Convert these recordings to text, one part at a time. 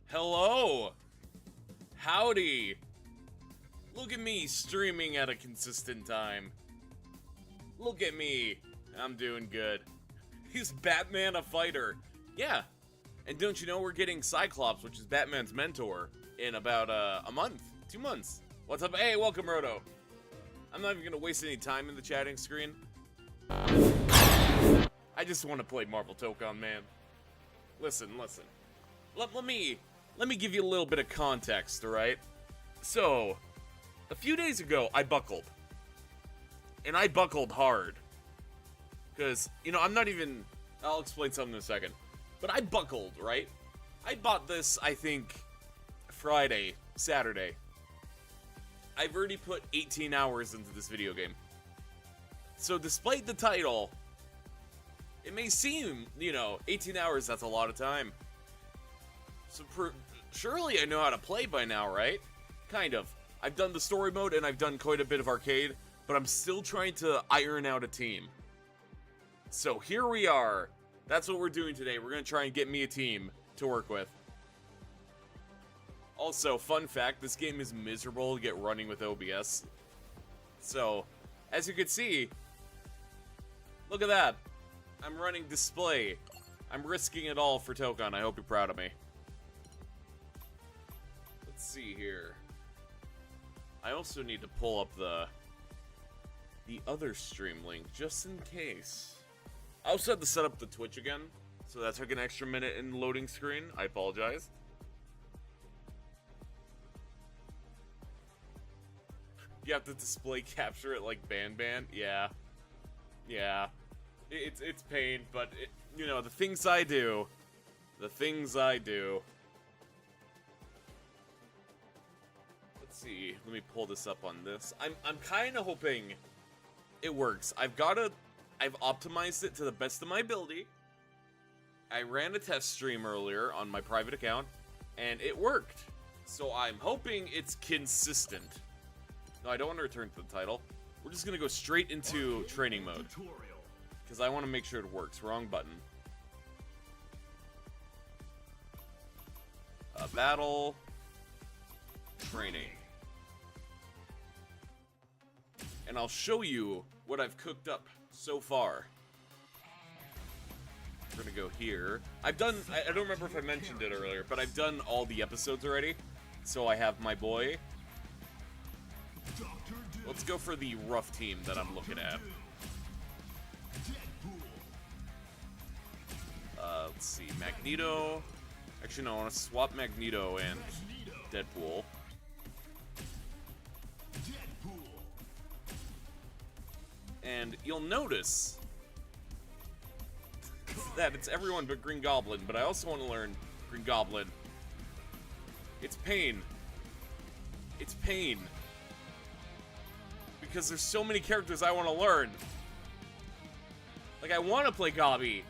Hello! Howdy! Look at me streaming at a consistent time. Look at me. I'm doing good. He's Batman a fighter. Yeah. And don't you know we're getting Cyclops, which is Batman's mentor, in about a month. 2 months. What's up? Hey, welcome, Roto. I'm not even gonna waste any time in the chatting screen. I just want to play Marvel Tokon, man. Listen. Let me give you a little bit of context, alright? So, a few days ago, I buckled. And I buckled hard. Because, you know, I'll explain something in a second. But I buckled, right? I bought this, I think, Saturday. I've already put 18 hours into this video game. So despite the title, it may seem, 18 hours, that's a lot of time. So surely I know how to play by now, right? Kind of. I've done the story mode and I've done quite a bit of arcade, but I'm still trying to iron out a team. So here we are. That's what we're doing today. We're going to try and get me a team to work with. Also, fun fact, this game is miserable to get running with OBS. So, as you can see, look at that. I'm running display. I'm risking it all for Tokon. I hope you're proud of me. Let's see here. I also need to pull up the other stream link, just in case. I also had to set up the Twitch again, so that took an extra minute in loading screen. I apologize. You have to display capture it like Ban. Yeah. It's pain, but the things I do. Let's see. Let me pull this up on this. I'm kind of hoping it works. I've optimized it to the best of my ability. I ran a test stream earlier on my private account, and it worked. So I'm hoping it's consistent. No, I don't want to return to the title. We're just going to go straight into training mode. Because I want to make sure it works. Wrong button. Battle. Training. And I'll show you what I've cooked up so far. We're gonna go here. I don't remember if I mentioned it earlier, but I've done all the episodes already. So I have my boy. Let's go for the rough team that I'm looking at. Let's see, Magneto. Actually, no, I want to swap Magneto and Deadpool. And you'll notice that it's everyone but Green Goblin, but I also want to learn Green Goblin. It's pain. Because there's so many characters I want to learn. Like, I want to play Gobby.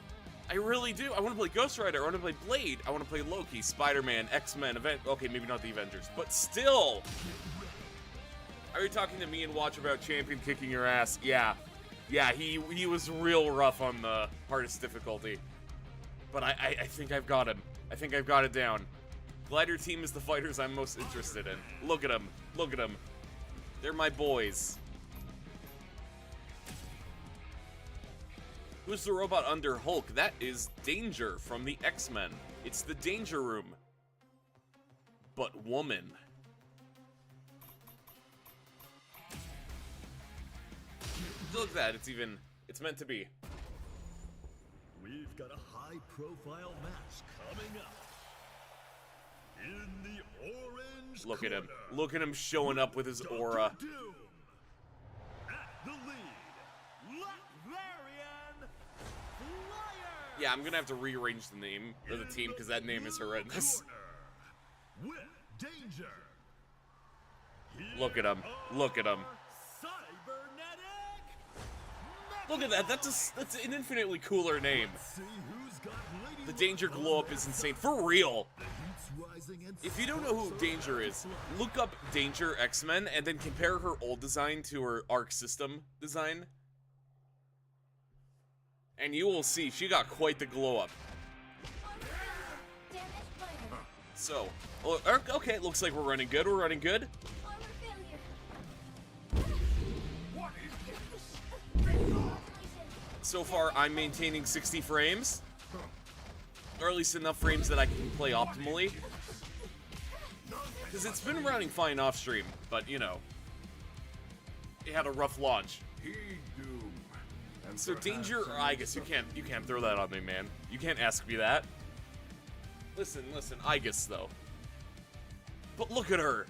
I really do. I want to play Ghost Rider. I want to play Blade. I want to play Loki, Spider-Man, X-Men, Okay, maybe not the Avengers, but still. Are you talking to me and watch about Champion kicking your ass? Yeah, he was real rough on the hardest difficulty. But I think I've got him. I think I've got it down. Glider team is the fighters I'm most interested in. Look at them. They're my boys. Who's the robot under Hulk? That is Danger from the X-Men. It's the Danger Room. But woman. Look at that, it's meant to be. We've got a high-profile match coming up. In the orange Look at him. corner, Look at him showing up with his aura. Dr. Doom. At the lead, Lathlarian Flyer. Yeah, I'm gonna have to rearrange the name of the team because that name is horrendous. With Danger. Look at him. Look at that. That's an infinitely cooler name. The Danger glow up is insane. For real. If you don't know who Danger is, look up Danger X-Men and then compare her old design to her Arc System design. And you will see she got quite the glow up. So, okay, it looks like we're running good. We're running good. So far, I'm maintaining 60 frames. Or at least enough frames that I can play optimally. Because it's been running fine off stream, but you know, it had a rough launch. So Danger, I guess you can't throw that on me, man. You can't ask me that. Listen, Aegis though. But look at her.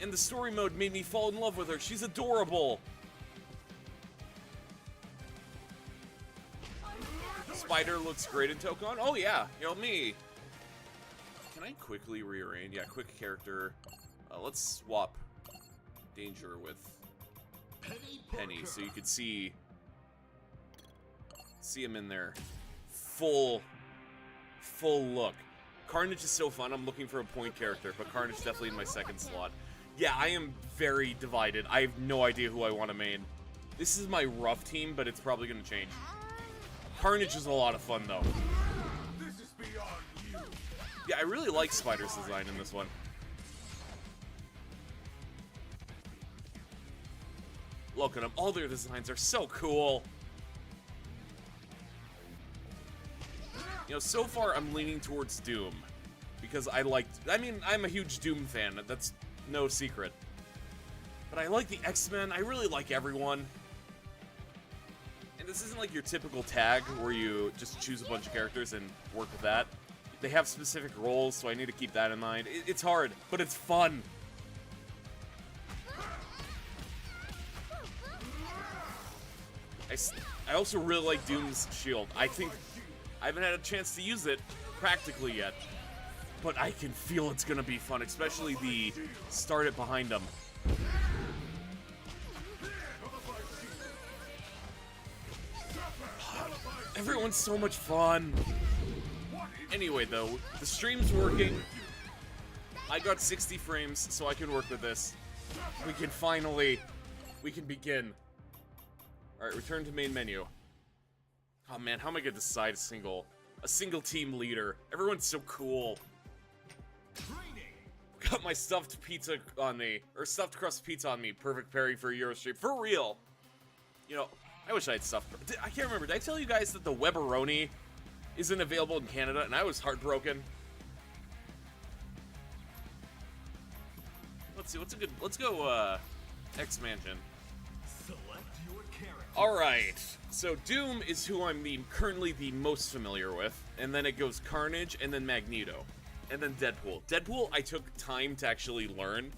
And the story mode made me fall in love with her. She's adorable. Spider looks great in Tokon. Oh yeah, you know me. Can I quickly rearrange? Yeah, quick character. Let's swap Danger with Penny, so you could see him in there. Full look. Carnage is so fun. I'm looking for a point character, but Carnage definitely in my second slot. Yeah, I am very divided. I have no idea who I want to main. This is my rough team, but it's probably going to change. Carnage is a lot of fun, though. This is beyond you. Yeah, I really like Spider's design in this one. Look at them. All their designs are so cool. You know, so far I'm leaning towards Doom. Because I'm a huge Doom fan. That's no secret. But I like the X-Men. I really like everyone. And this isn't like your typical tag where you just choose a bunch of characters and work with that. They have specific roles, so I need to keep that in mind. It's hard, but it's fun. I also really like Doom's shield. I think I haven't had a chance to use it practically yet, but I can feel it's gonna be fun, especially the start it behind him. Everyone's so much fun. Anyway, though, the stream's working. I got 60 frames, so I can work with this. We can begin. Alright, return to main menu. Oh man, how am I gonna decide a single team leader? Everyone's so cool. Got my stuffed pizza on me, or stuffed crust pizza on me. Perfect pairing for a Euro stream. For real. You know, I wish I had stuffed. I can't remember. Did I tell you guys that the Weberoni isn't available in Canada, and I was heartbroken? Let's see, let's go, X-Mansion. Alright, so Doom is who I'm currently the most familiar with, and then it goes Carnage, and then Magneto, and then Deadpool. Deadpool, I took time to actually learn.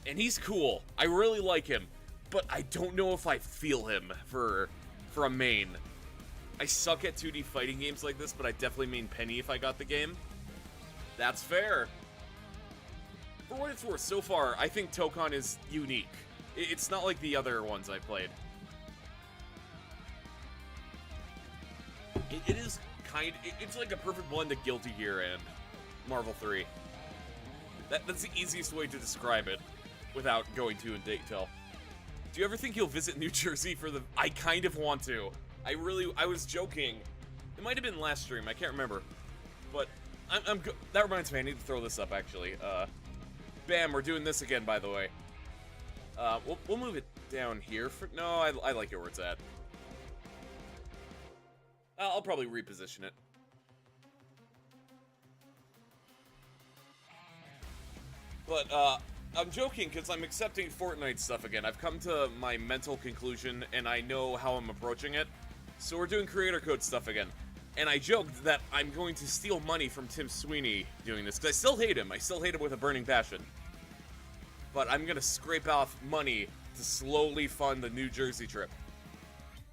And he's cool. I really like him, but I don't know if I feel him for a main. I suck at 2D fighting games like this, but I definitely main Penny if I got the game. That's fair. For what it's worth, so far, I think Tokon is unique. It's not like the other ones I played. It is it's like a perfect blend of Guilty Gear and Marvel 3. That's the easiest way to describe it without going too in detail. Do you ever think you'll visit New Jersey for the... I kind of want to. I was joking. It might have been last stream, I can't remember. But that reminds me, I need to throw this up actually. Bam, we're doing this again, by the way. We'll move it down here for... No, I like it where it's at. I'll probably reposition it. But, I'm joking because I'm accepting Fortnite stuff again. I've come to my mental conclusion, and I know how I'm approaching it. So we're doing creator code stuff again. And I joked that I'm going to steal money from Tim Sweeney doing this, because I still hate him. I still hate him with a burning passion. But I'm going to scrape off money to slowly fund the New Jersey trip.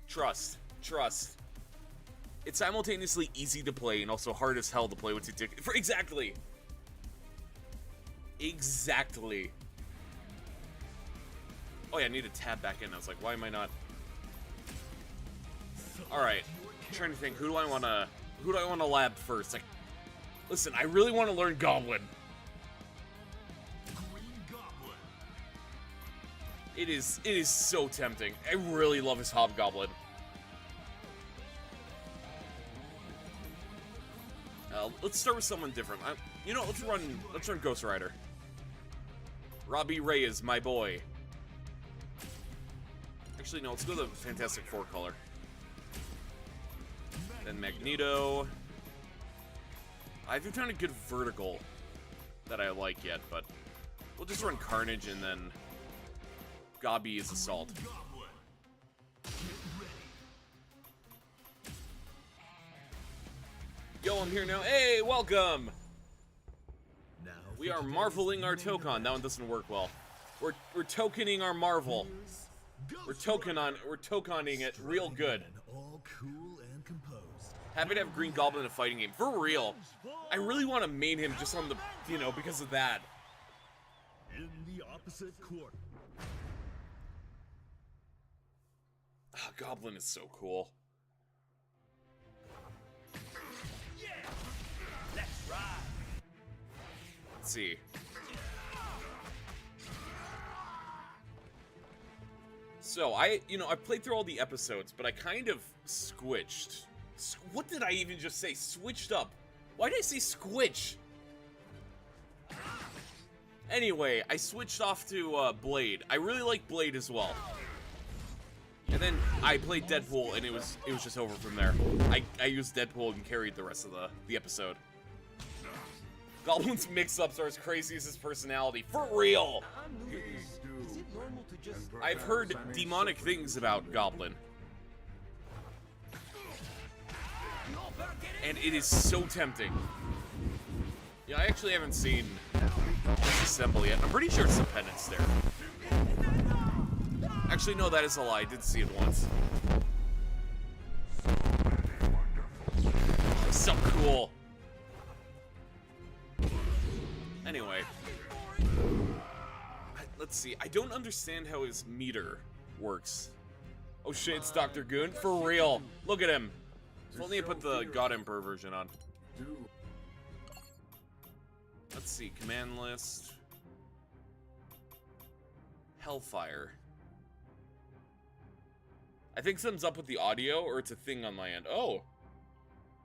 Trust. Trust. It's simultaneously easy to play and also hard as hell to play once you take it. Exactly! Exactly. Oh yeah, I need to tab back in. I was like, why am I not... Alright. I'm trying to think, who do I want to lab first? Like, listen, I really want to learn Goblin. It is so tempting. I really love his Hobgoblin. Let's start with someone different. You know, let's run Ghost Rider. Robbie Ray is my boy. Actually, no, let's go the Fantastic Four color. Then Magneto. I haven't found a good vertical that I like yet, but we'll just run Carnage and then Gabi is Assault. Yo, I'm here now. Hey, welcome! We are marveling our Tokon. That one doesn't work well. We're tokening our Marvel. We're tokening it real good. Happy to have Green Goblin in a fighting game. For real. I really want to main him just on the, you know, because of that. In the opposite court. Oh, Goblin is so cool. Yeah. Let's ride. Let's see. So, I played through all the episodes, but I kind of squitched. What did I even just say? Switched up. Why did I say squitch? Anyway, I switched off to Blade. I really like Blade as well. And then I played Deadpool, and it was just over from there. I used Deadpool and carried the rest of the episode. Goblin's mix-ups are as crazy as his personality. For real! I've heard demonic things about Goblin. And it is so tempting. Yeah, I actually haven't seen Disassemble yet. I'm pretty sure it's some penance there. Actually, no, that is a lie. I did see it once. So cool. Anyway. Let's see. I don't understand how his meter works. Oh shit, it's Dr. Goon? For real. Look at him. If only I put the God Emperor version on. Let's see. Command list. Hellfire. I think something's up with the audio, or it's a thing on my end. Oh.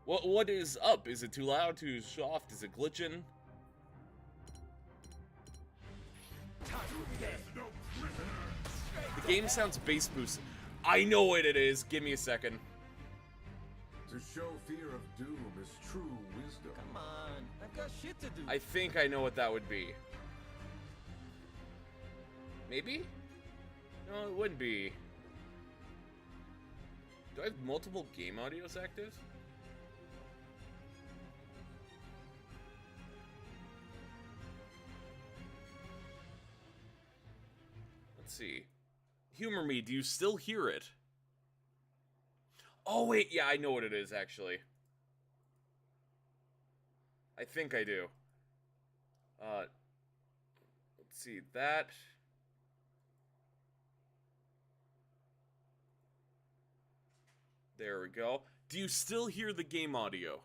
What is up? Is it too loud, too soft? Is it glitching? The game sounds bass boosted. I know what it is. Give me a second. To show fear of doom is true wisdom. Come on, I've got shit to do. I think I know what that would be. Maybe? No, it wouldn't be. Do I have multiple game audios active? Let's see. Humor me, do you still hear it? Oh wait, yeah, I know what it is actually. I think I do. Let's see, that... There we go. Do you still hear the game audio?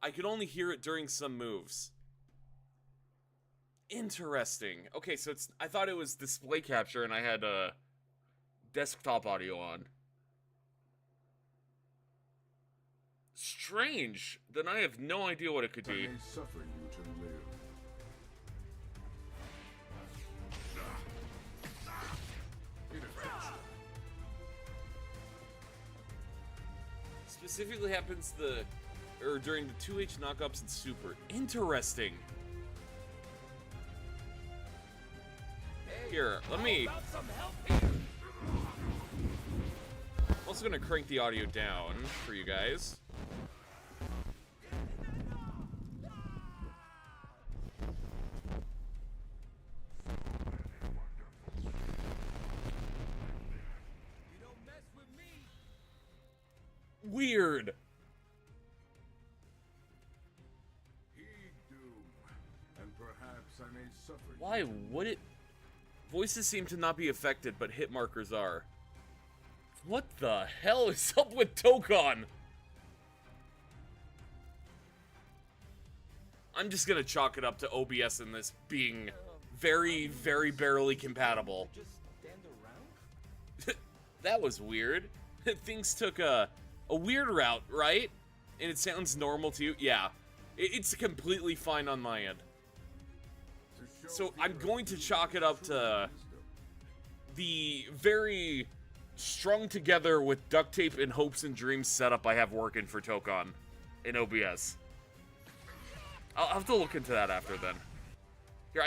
I could only hear it during some moves. Interesting. Okay, so it's... I thought it was display capture and I had desktop audio on. Strange. Then I have no idea what it could be. I may suffer you to live. Specifically happens during the 2H knockups and Super. Interesting. Here, let me... I'm also gonna crank the audio down for you guys. Weird. Heed doom, and perhaps I may suffer. Why would it? Voices seem to not be affected, but hit markers are. What the hell is up with Tokon? I'm just gonna chalk it up to OBS and this being very, very barely compatible. Just stand around? That was weird. Things took a A weird route, right? And it sounds normal to you? Yeah. It's completely fine on my end. So I'm going to chalk it up to the very strung together with duct tape and hopes and dreams setup I have working for Tokon in OBS. I'll have to look into that after then. Here,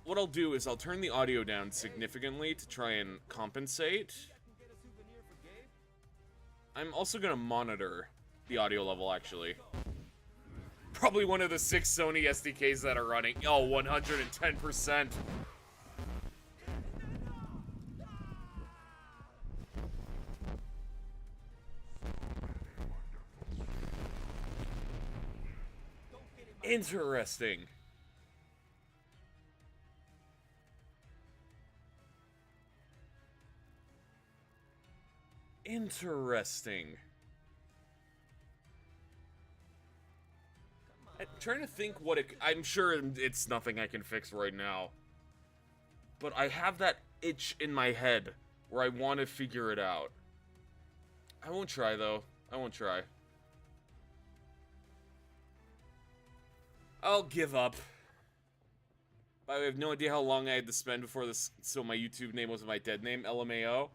what I'll do is I'll turn the audio down significantly to try and compensate. I'm also gonna monitor the audio level, actually. Probably one of the 6 Sony SDKs that are running. Oh, 110%. Interesting. Interesting. I'm trying to think what I'm sure it's nothing I can fix right now. But I have that itch in my head where I want to figure it out. I won't try, though. I won't try. I'll give up. By the way, I have no idea how long I had to spend before this, so my YouTube name was my dead name, LMAO.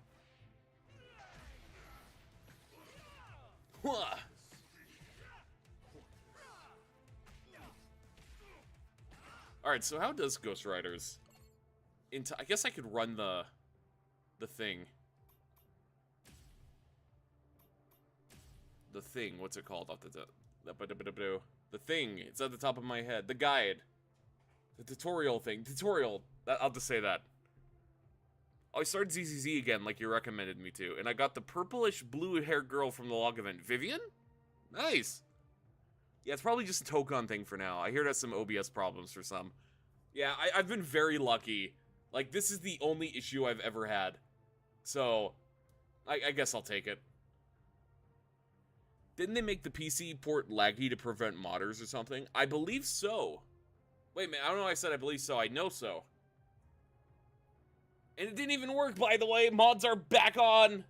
Huh. Alright, so how does Ghost Riders I guess I could run the thing. The thing, what's it called? The thing, it's at the top of my head. The guide. The tutorial thing. Tutorial. I'll just say that. Oh, I started ZZZ again, like you recommended me to. And I got the purplish blue-haired girl from the log event. Vivian? Nice. Yeah, it's probably just a Tokon thing for now. I hear there's some OBS problems for some. Yeah, I've been very lucky. Like, this is the only issue I've ever had. So, I guess I'll take it. Didn't they make the PC port laggy to prevent modders or something? I believe so. Wait a minute, I don't know why I said I believe so. I know so. And it didn't even work, by the way. Mods are back on.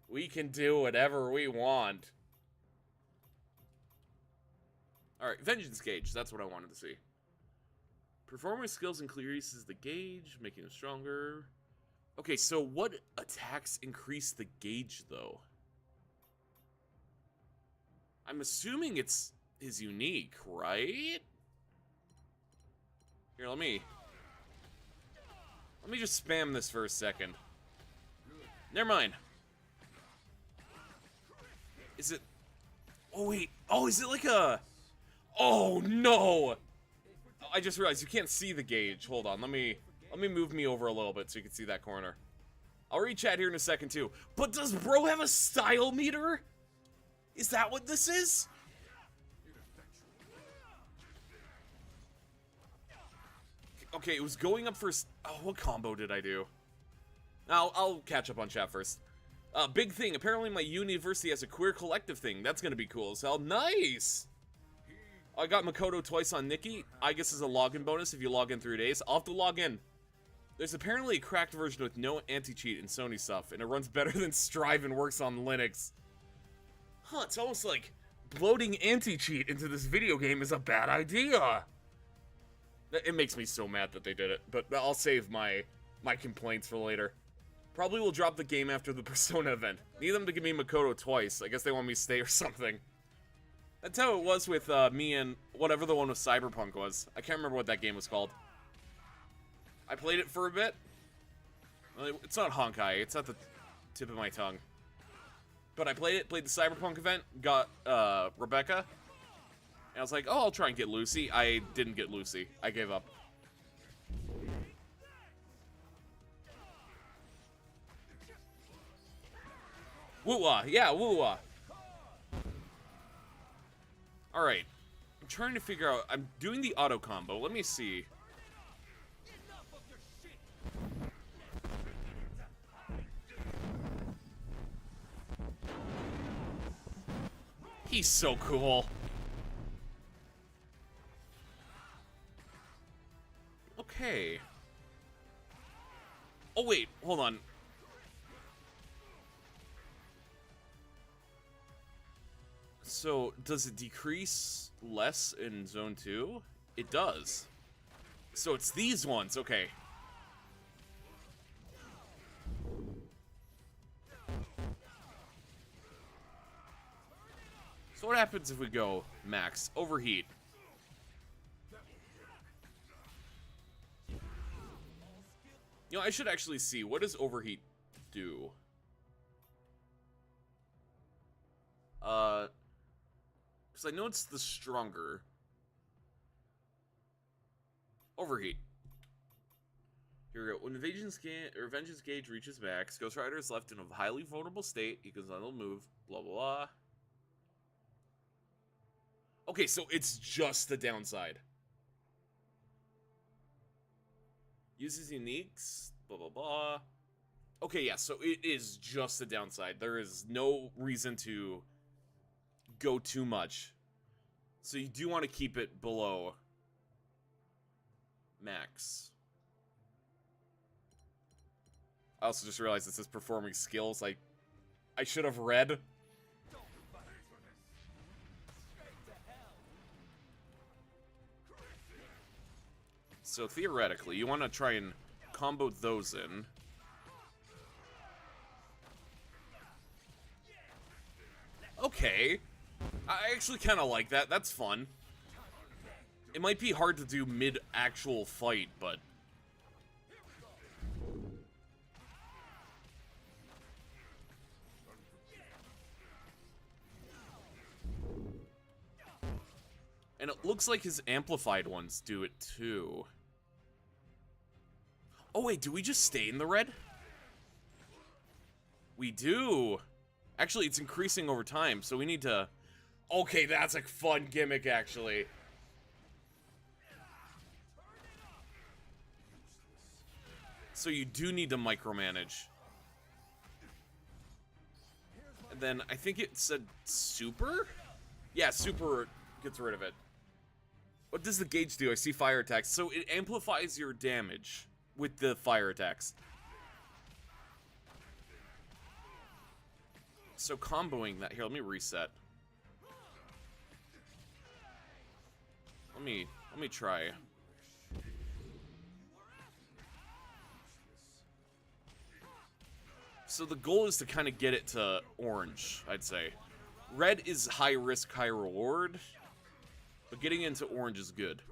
We can do whatever we want. Alright, Vengeance Gauge. That's what I wanted to see. Performance skills increases the gauge, making it stronger. Okay, so what attacks increase the gauge, though? I'm assuming it's his unique, right? Here, let me just spam this for a second. Never mind. Is it... Oh, wait. Oh, is it like a... Oh, no! I just realized you can't see the gauge. Hold on, let me move me over a little bit so you can see that corner. I'll read chat here in a second, too. But does bro have a style meter? Is that what this is? Okay, it was going up for... Oh, what combo did I do? I'll catch up on chat first. Big thing. Apparently my university has a queer collective thing. That's gonna be cool as hell. Nice! I got Makoto twice on Nikki. I guess is a login bonus if you log in 3 days. I'll have to log in. There's apparently a cracked version with no anti-cheat and Sony stuff, and it runs better than Strive and works on Linux. Huh, it's almost like bloating anti-cheat into this video game is a bad idea. It makes me so mad that they did it, but I'll save my complaints for later. Probably will drop the game after the Persona event. Need them to give me Makoto twice. I guess they want me to stay or something. That's how it was with me and whatever the one with Cyberpunk was. I can't remember what that game was called. I played it for a bit. Well, it's not Honkai. It's at the tip of my tongue. But I played it, played the Cyberpunk event, got Rebecca. And I was like, oh, I'll try and get Lucy. I didn't get Lucy. I gave up. Woo-wah. Yeah, woo-wah. Alright. I'm trying to figure out... I'm doing the auto combo. Let me see. He's so cool. Okay. Oh, wait, hold on. So, does it decrease less in Zone 2? It does. So it's these ones, okay. So what happens if we go max? Overheat. You know, I should actually see, what does overheat do? Because I know it's the stronger. Overheat. Here we go. When vengeance gauge reaches max, Ghost Rider is left in a highly vulnerable state. He can still move. Blah, blah, blah. Okay, so it's just the downside. Uses uniques. Blah, blah, blah. Okay, yeah, so it is just the downside. There is no reason to go too much. So you do want to keep it below max. I also just realized it says performing skills. I should have read. So theoretically, you want to try and combo those in. Okay. I actually kind of like that. That's fun. It might be hard to do mid-actual fight, but... And it looks like his amplified ones do it too. Oh wait, do we just stay in the red? We do. Actually, it's increasing over time, so we need to... Okay, that's a fun gimmick, actually. So you do need to micromanage. And then I think it said super? Yeah, super gets rid of it. What does the gauge do? I see fire attacks. So it amplifies your damage with the fire attacks. So comboing that here, let me reset. Let me try. So the goal is to kind of get it to orange, I'd say. Red is high risk, high reward, but getting into orange is good.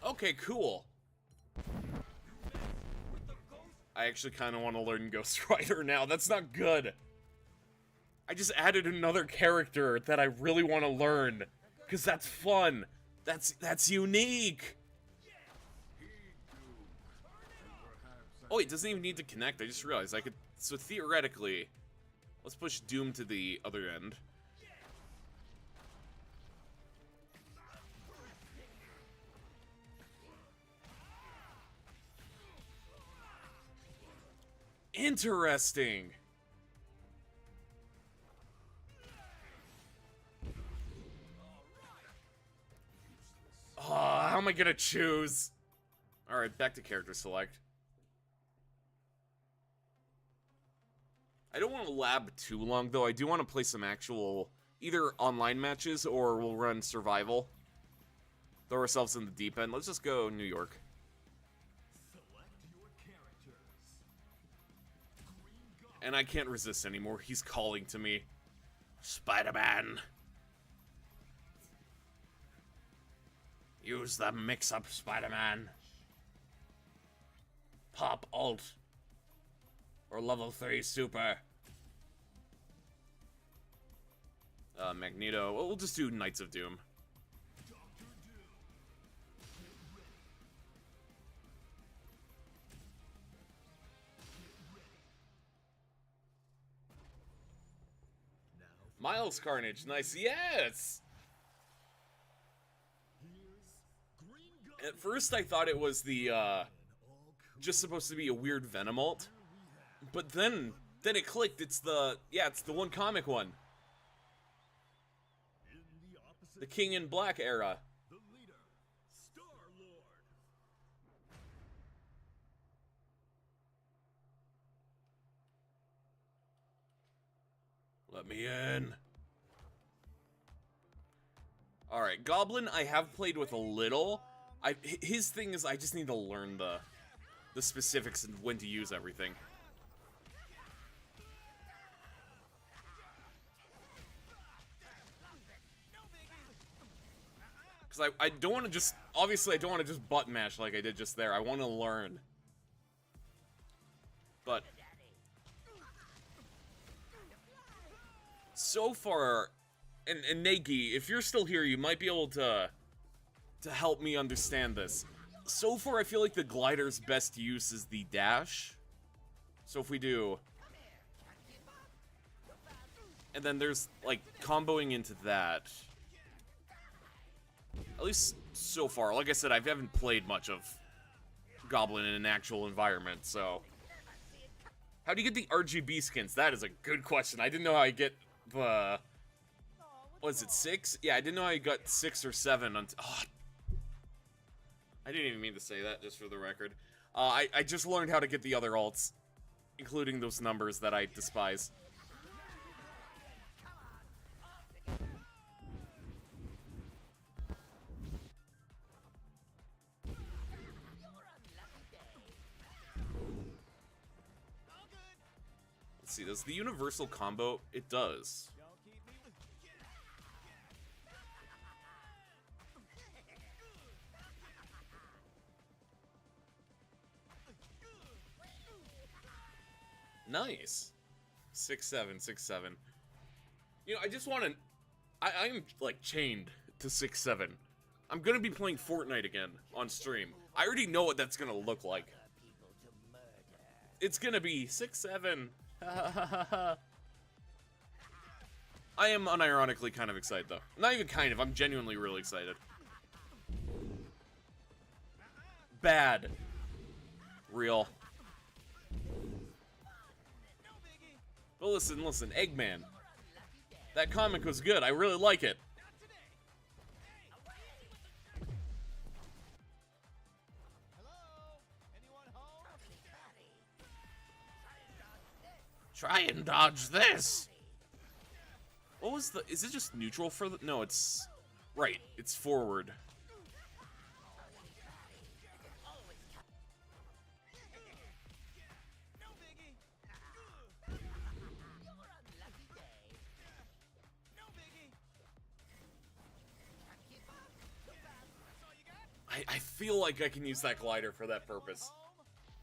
Okay, cool. I actually kind of want to learn Ghost Rider now. That's not good. I just added another character that I really want to learn. Because that's fun. That's unique. Oh, it doesn't even need to connect. I just realized I could... So theoretically, let's push Doom to the other end. Interesting. Oh, how am I gonna choose? Alright, back to character select. I don't want to lab too long, though. I do want to play some actual, either online matches or we'll run survival. Throw ourselves in the deep end. Let's just go New York. And I can't resist anymore. He's calling to me. Spider-Man. Use the mix-up, Spider-Man. Pop alt. Or level 3 super. Magneto. Well, we'll just do Knights of Doom. Miles Carnage, nice, yes! At first I thought it was the, just supposed to be a weird Venom ult. But then it clicked, it's the one comic one. opposite The King in Black era. the leader, Star-Lord. Let me in. Alright, Goblin I have played with a little. His thing is I just need to learn the specifics and when to use everything. Because I don't want to just... Obviously, I don't want to just button mash like I did just there. I want to learn. But... So far... And Nagi, if you're still here, you might be able to help me understand this. So far, I feel like the glider's best use is the dash. So if we do... And then there's, like, comboing into that. At least so far. Like I said, I haven't played much of Goblin in an actual environment, so... How do you get the RGB skins? That is a good question. I didn't know how I get the... Was it 6? Yeah, I didn't know I got 6 or 7 until... Oh, I didn't even mean to say that, just for the record. I just learned how to get the other alts, including those numbers that I despise. Let's see, does the universal combo? It does. Nice. 6-7, 6-7. You know, I just want to... I'm, like, chained to 6-7. I'm gonna be playing Fortnite again on stream. I already know what that's gonna look like. It's gonna be 6-7. I am unironically kind of excited, though. Not even kind of, I'm genuinely really excited. Bad. Real. But listen, Eggman. That comic was good. I really like it. Try and dodge this. What was the... Is it just neutral for the... No, it's... Right, it's forward. I feel like I can use that glider for that purpose.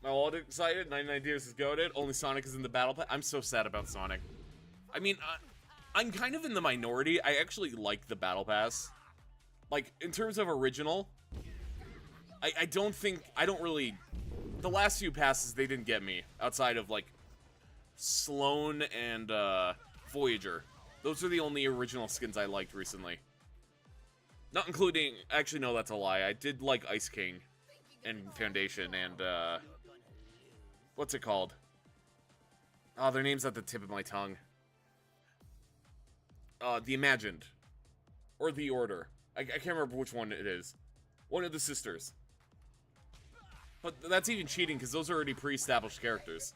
My wallet excited, 99 Deers is goated, only Sonic is in the battle pass. I'm so sad about Sonic. I mean, I'm kind of in the minority. I actually like the battle pass. Like, in terms of original, I don't really... The last few passes, they didn't get me, outside of, like, Sloan and, Voyager. Those are the only original skins I liked recently. Not including... Actually, no, that's a lie. I did like Ice King and Foundation and, what's it called? Oh, their name's at the tip of my tongue. The Imagined. Or The Order. I can't remember which one it is. One of the sisters. But that's even cheating, because those are already pre-established characters.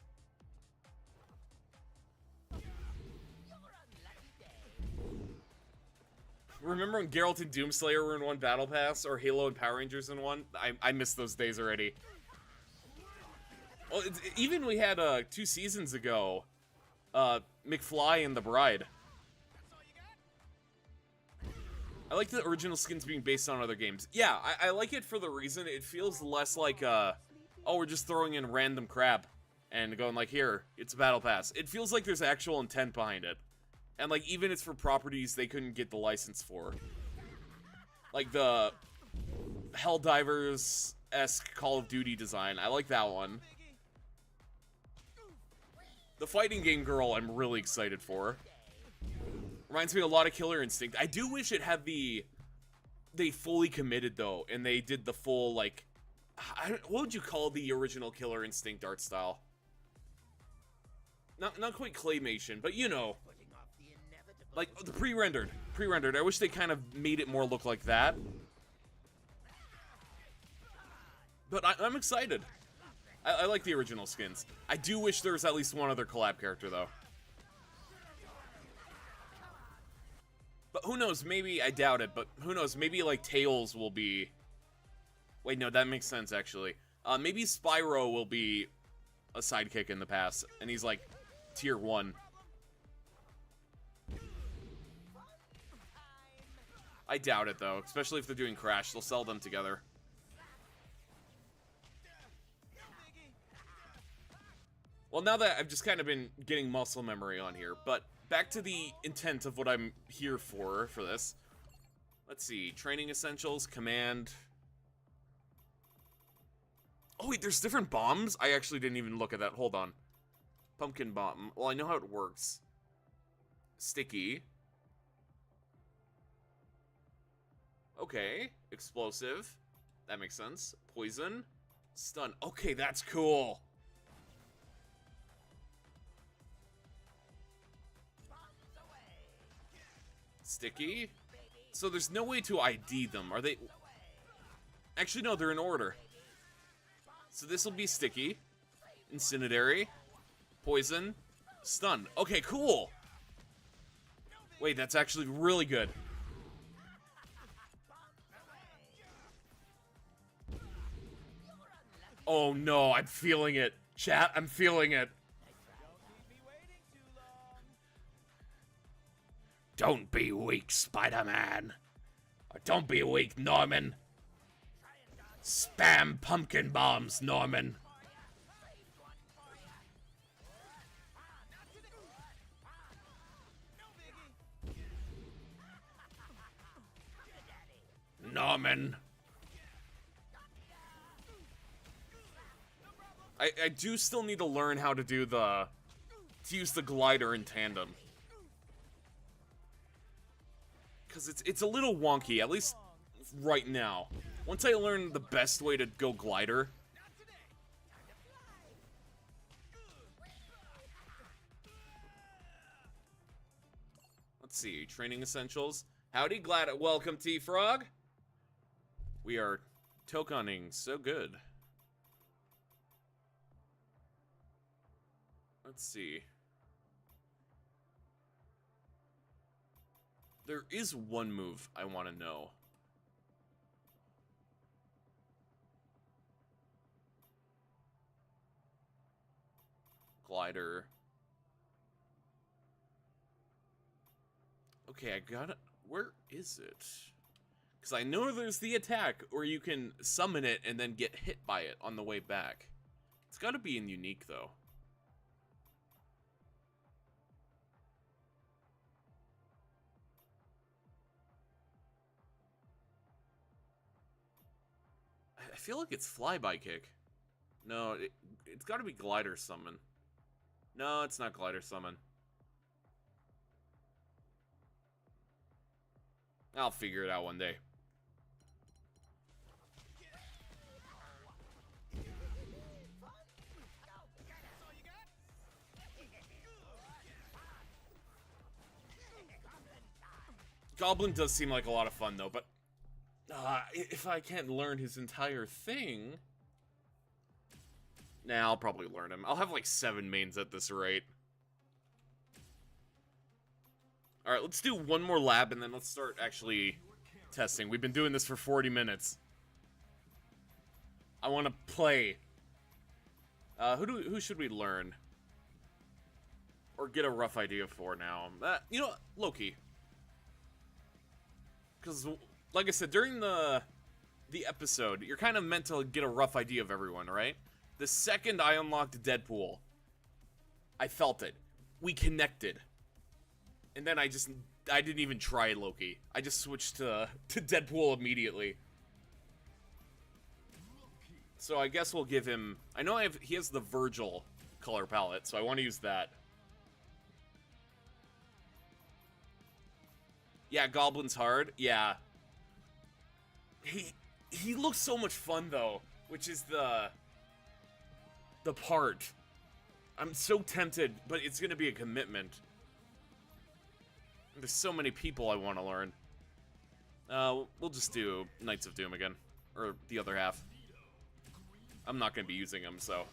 Remember when Geralt and Doomslayer were in one battle pass? Or Halo and Power Rangers in one? I miss those days already. Well, even we had, 2 seasons ago, McFly and the Bride. I like the original skins being based on other games. Yeah, I like it for the reason it feels less like, oh, we're just throwing in random crap and going like, here, it's a battle pass. It feels like there's actual intent behind it. And, like, even it's for properties they couldn't get the license for. Like the Helldivers-esque Call of Duty design. I like that one. The fighting game girl I'm really excited for. Reminds me a lot of Killer Instinct. I do wish it had the... They fully committed, though, and they did the full, like... what would you call the original Killer Instinct art style? Not quite claymation, but you know. Like, the pre-rendered. Pre-rendered. I wish they kind of made it more look like that. But I'm excited. I like the original skins. I do wish there was at least one other collab character, though. But who knows? Maybe, I doubt it, but who knows? Maybe, like, Tails will be... Wait, no, that makes sense, actually. Maybe Spyro will be a sidekick in the past, and he's, like, tier 1. I doubt it, though. Especially if they're doing Crash. They'll sell them together. Well, now that I've just kind of been getting muscle memory on here, but back to the intent of what I'm here for this. Let's see. Training Essentials, Command. Oh, wait, there's different bombs? I actually didn't even look at that. Hold on. Pumpkin Bomb. Well, I know how it works. Sticky. Okay. Explosive. That makes sense. Poison. Stun. Okay, that's cool. Sticky. So there's no way to ID them. Are they... Actually, no, they're in order. So this will be Sticky. Incendiary. Poison. Stun. Okay, cool. Wait, that's actually really good. Oh no, I'm feeling it. Chat, I'm feeling it. Don't be weak, Spider-Man. Or don't be weak, Norman. Spam pumpkin bombs, Norman. Norman. I do still need to learn how to do to use the glider in tandem. Because it's a little wonky, at least right now. Once I learn the best way to go glider. Let's see, training essentials. Howdy, glad welcome, T-Frog. We are tokening so good. Let's see. There is one move I want to know. Glider. Okay, I got it. Where is it? Because I know there's the attack, or you can summon it and then get hit by it on the way back. It's got to be in unique, though. I feel like it's flyby kick. No, it's got to be glider summon. No, it's not glider summon. I'll figure it out one day. Goblin does seem like a lot of fun, though, but if I can't learn his entire thing... Nah, I'll probably learn him. I'll have like 7 mains at this rate. Alright, let's do one more lab and then let's start actually testing. We've been doing this for 40 minutes. I want to play. Who should we learn? Or get a rough idea for now? You know, Loki. Because, like I said, during the episode, you're kind of meant to get a rough idea of everyone, right? The second I unlocked Deadpool, I felt it. We connected. And then I didn't even try Loki. I just switched to Deadpool immediately. So I guess we'll give him... I know he has the Virgil color palette, so I want to use that. Yeah, Goblin's hard. Yeah. He looks so much fun, though, which is the part. I'm so tempted, but it's going to be a commitment. There's so many people I want to learn. We'll just do Knights of Doom again. Or the other half. I'm not going to be using them, so.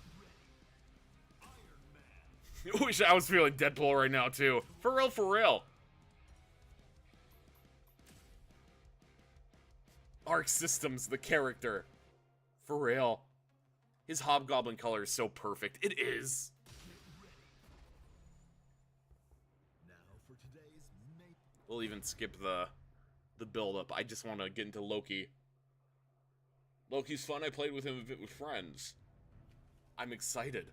I wish I was feeling Deadpool right now, too. For real, for real. Arc Systems, the character. For real. His hobgoblin color is so perfect. It is. We'll even skip the build-up. I just want to get into Loki. Loki's fun. I played with him a bit with friends. I'm excited.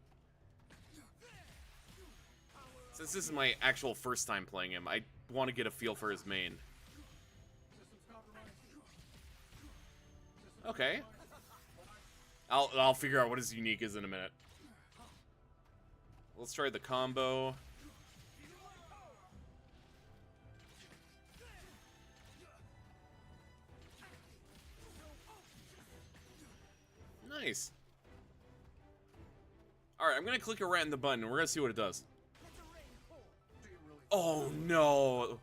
Since this is my actual first time playing him, I want to get a feel for his main. Okay. I'll figure out what his unique is in a minute. Let's try the combo. Nice. Alright, I'm gonna click a rat in the button and we're gonna see what it does. Oh no!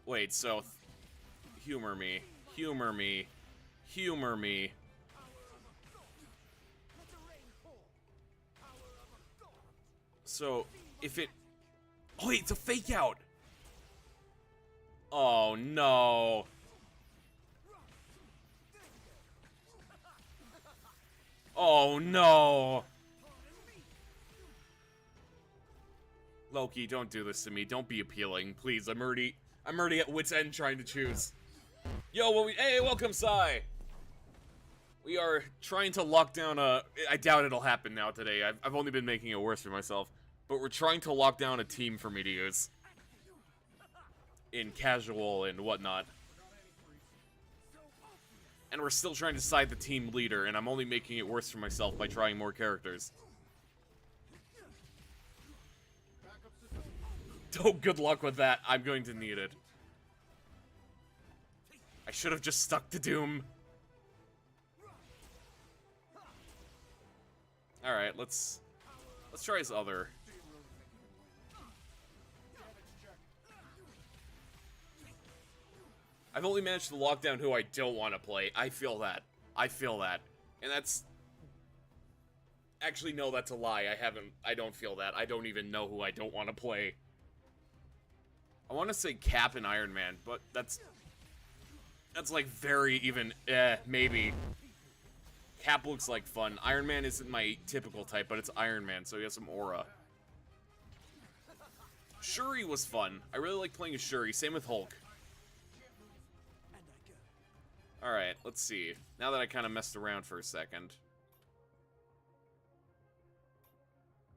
Wait, so humor me. Humor me. Humor me. So, if it... Oh wait, it's a fake out! Oh no! Oh no! Loki, don't do this to me. Don't be appealing, please. I'm already at wit's end trying to choose. Yo, hey, welcome, Sai. We are trying to lock down a. I doubt it'll happen now today. I've only been making it worse for myself, but we're trying to lock down a team for me to use in casual and whatnot. And we're still trying to decide the team leader, and I'm only making it worse for myself by trying more characters. Oh, good luck with that. I'm going to need it. I should have just stuck to Doom. Alright, let's try his other. I've only managed to lock down who I don't want to play. I feel that. I feel that. And that's... Actually, no, that's a lie. I don't feel that. I don't even know who I don't want to play. I want to say Cap and Iron Man, but that's like very even, maybe. Cap looks like fun. Iron Man isn't my typical type, but it's Iron Man, so he has some aura. Shuri was fun. I really like playing as Shuri. Same with Hulk. Alright, let's see. Now that I kind of messed around for a second.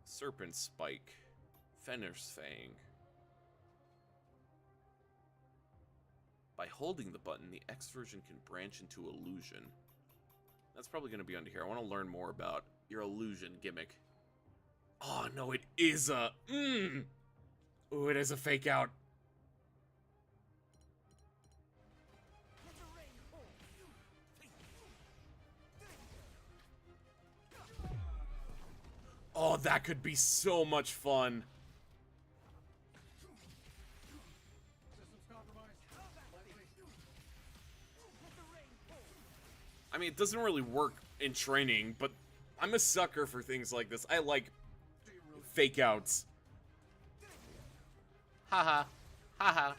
Serpent Spike. Fenrir's Fang. By holding the button, the X version can branch into illusion. That's probably going to be under here. I want to learn more about your illusion gimmick. Oh, no, it is a... Ooh, it is a fake out. Oh, that could be so much fun. I mean, it doesn't really work in training, but I'm a sucker for things like this. I like fake outs. Haha. Haha.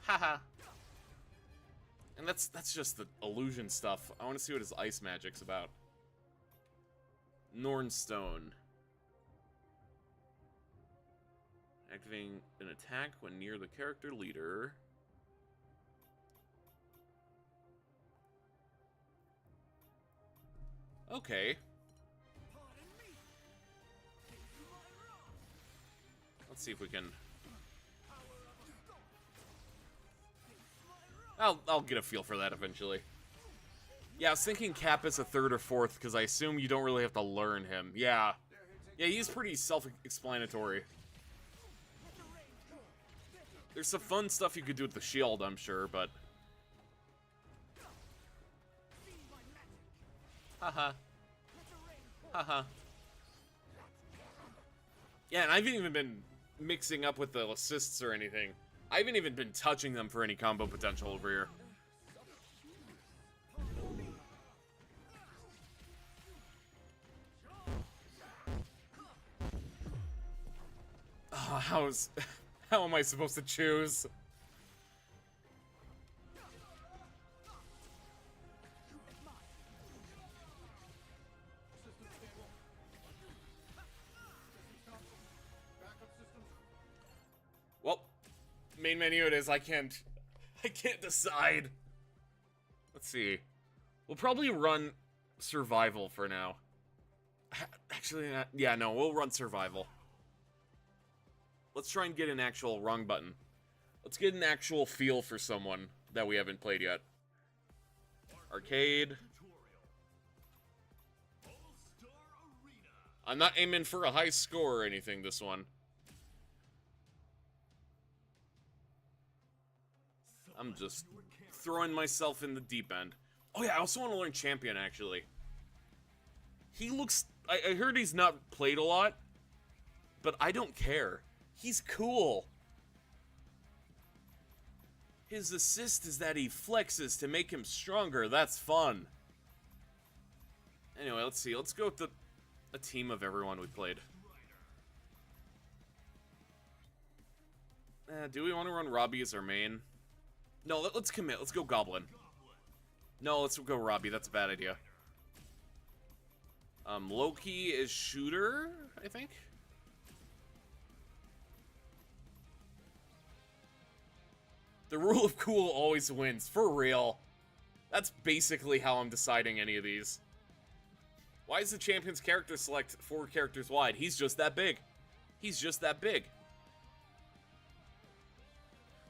Haha. And that's just the illusion stuff. I want to see what his ice magic's about. Nornstone. Activating an attack when near the character leader. Okay. Let's see if we can... I'll get a feel for that eventually. Yeah, I was thinking Cap is a third or fourth, because I assume you don't really have to learn him. Yeah. Yeah, he's pretty self-explanatory. There's some fun stuff you could do with the shield, I'm sure, but... Haha. Haha. Yeah, and I haven't even been mixing up with the assists or anything. I haven't even been touching them for any combo potential over here. Oh, how am I supposed to choose? Well, main menu it is. I can't decide. Let's see. We'll probably run survival for now. Actually, yeah, no, we'll run survival. Let's try and get an actual wrong button. Let's get an actual feel for someone that we haven't played yet. Arcade. I'm not aiming for a high score or anything this one. I'm just throwing myself in the deep end. Oh yeah, I also want to learn champion, actually. He looks... I heard he's not played a lot, but I don't care. He's cool. His assist is that he flexes to make him stronger. That's fun. Anyway, let's see. Let's go with a team of everyone we played. Do we want to run Robbie as our main? No, let's commit. Let's go Goblin. No, let's go Robbie. That's a bad idea. Loki is shooter, I think. The rule of cool always wins. For real. That's basically how I'm deciding any of these. Why is the champion's character select 4 characters wide? He's just that big. He's just that big.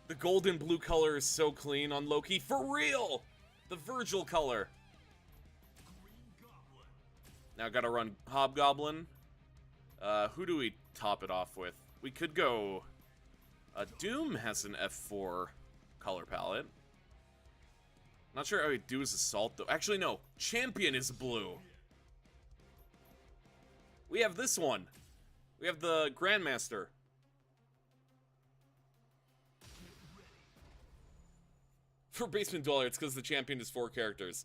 The gold and blue color is so clean on Loki. For real! The Virgil color. Now gotta run Hobgoblin. Who do we top it off with? We could go... Doom has an F4 color palette. Not sure how we do his Assault, though. Actually, no. Champion is blue. We have this one. We have the Grandmaster. For Basement Dweller, it's because the champion is 4 characters.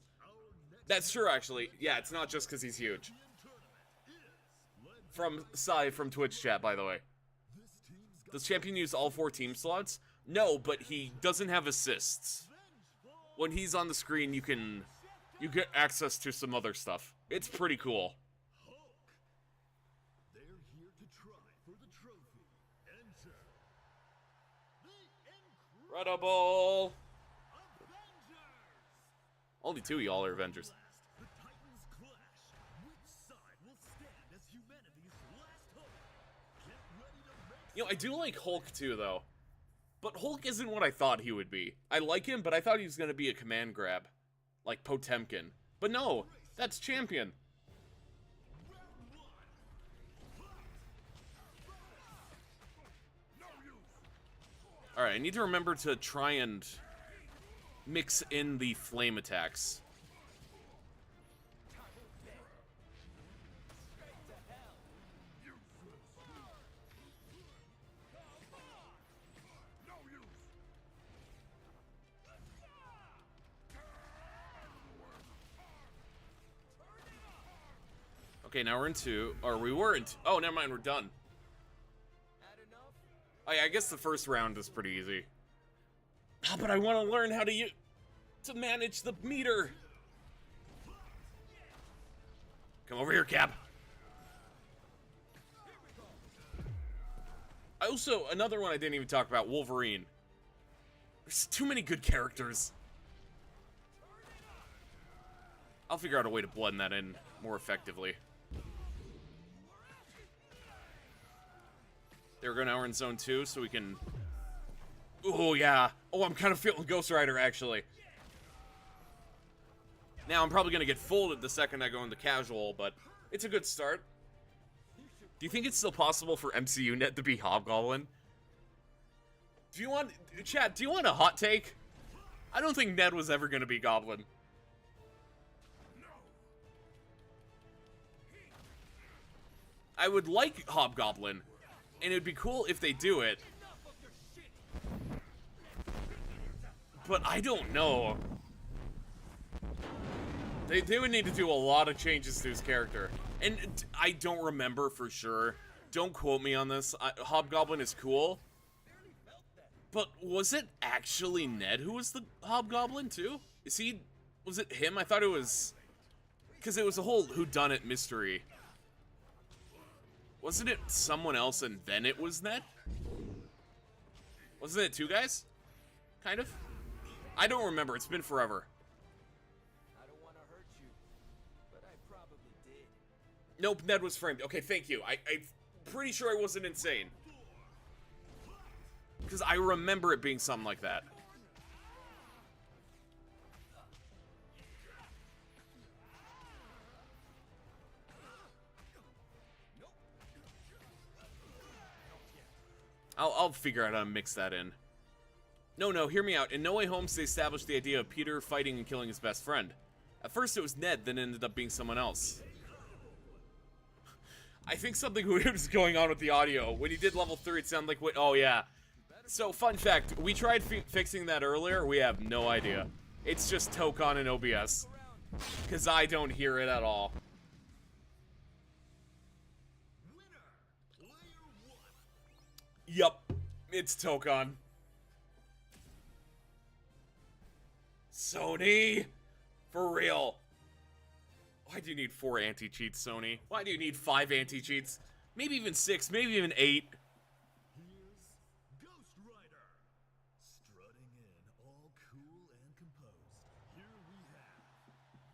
That's true, actually. Yeah, it's not just because he's huge. From Sai from Twitch chat, by the way. Does champion use all 4 team slots? No, but he doesn't have assists. When he's on the screen, you get access to some other stuff. It's pretty cool. Incredible! Only 2 of y'all are Avengers. You know, I do like Hulk too, though. But Hulk isn't what I thought he would be. I like him, but I thought he was going to be a command grab. Like Potemkin. But no, that's Champion. Alright, I need to remember to try and mix in the flame attacks. Okay, now we're in 2, or we were in 2. Oh, never mind, we're done. Oh yeah, I guess the first round is pretty easy. Oh, but I want to learn how to manage the meter. Come over here, Cap. Also, another one I didn't even talk about, Wolverine. There's too many good characters. I'll figure out a way to blend that in more effectively. There we go, now we're in zone 2, so we can... Oh, yeah. Oh, I'm kind of feeling Ghost Rider, actually. Now, I'm probably going to get folded the second I go into casual, but it's a good start. Do you think it's still possible for MCU Net to be Hobgoblin? Do you want... Chat, do you want a hot take? I don't think Ned was ever going to be Goblin. I would like Hobgoblin, and it'd be cool if they do it. But I don't know. They would need to do a lot of changes to his character. And I don't remember for sure. Don't quote me on this. Hobgoblin is cool. But was it actually Ned who was the Hobgoblin too? Was it him? I thought it was... Because it was a whole whodunit mystery. Wasn't it someone else and then it was Ned? Wasn't it two guys? Kind of? I don't remember. It's been forever. I don't want to hurt you, but I probably did. Nope, Ned was framed. Okay, thank you. I'm pretty sure I wasn't insane. Because I remember it being something like that. I'll figure out how to mix that in. No, hear me out. In No Way Home, they established the idea of Peter fighting and killing his best friend. At first it was Ned, then it ended up being someone else. I think something weird is going on with the audio. When he did level 3, it sounded like, wait, oh yeah. So, fun fact, we tried fixing that earlier. We have no idea. It's just Tokon and OBS. Because I don't hear it at all. Yup, it's Tokon. Sony? For real. Why do you need 4 anti-cheats, Sony? Why do you need 5 anti-cheats? Maybe even 6, maybe even 8. Here's Ghost Rider, strutting in, all cool and composed. Here we have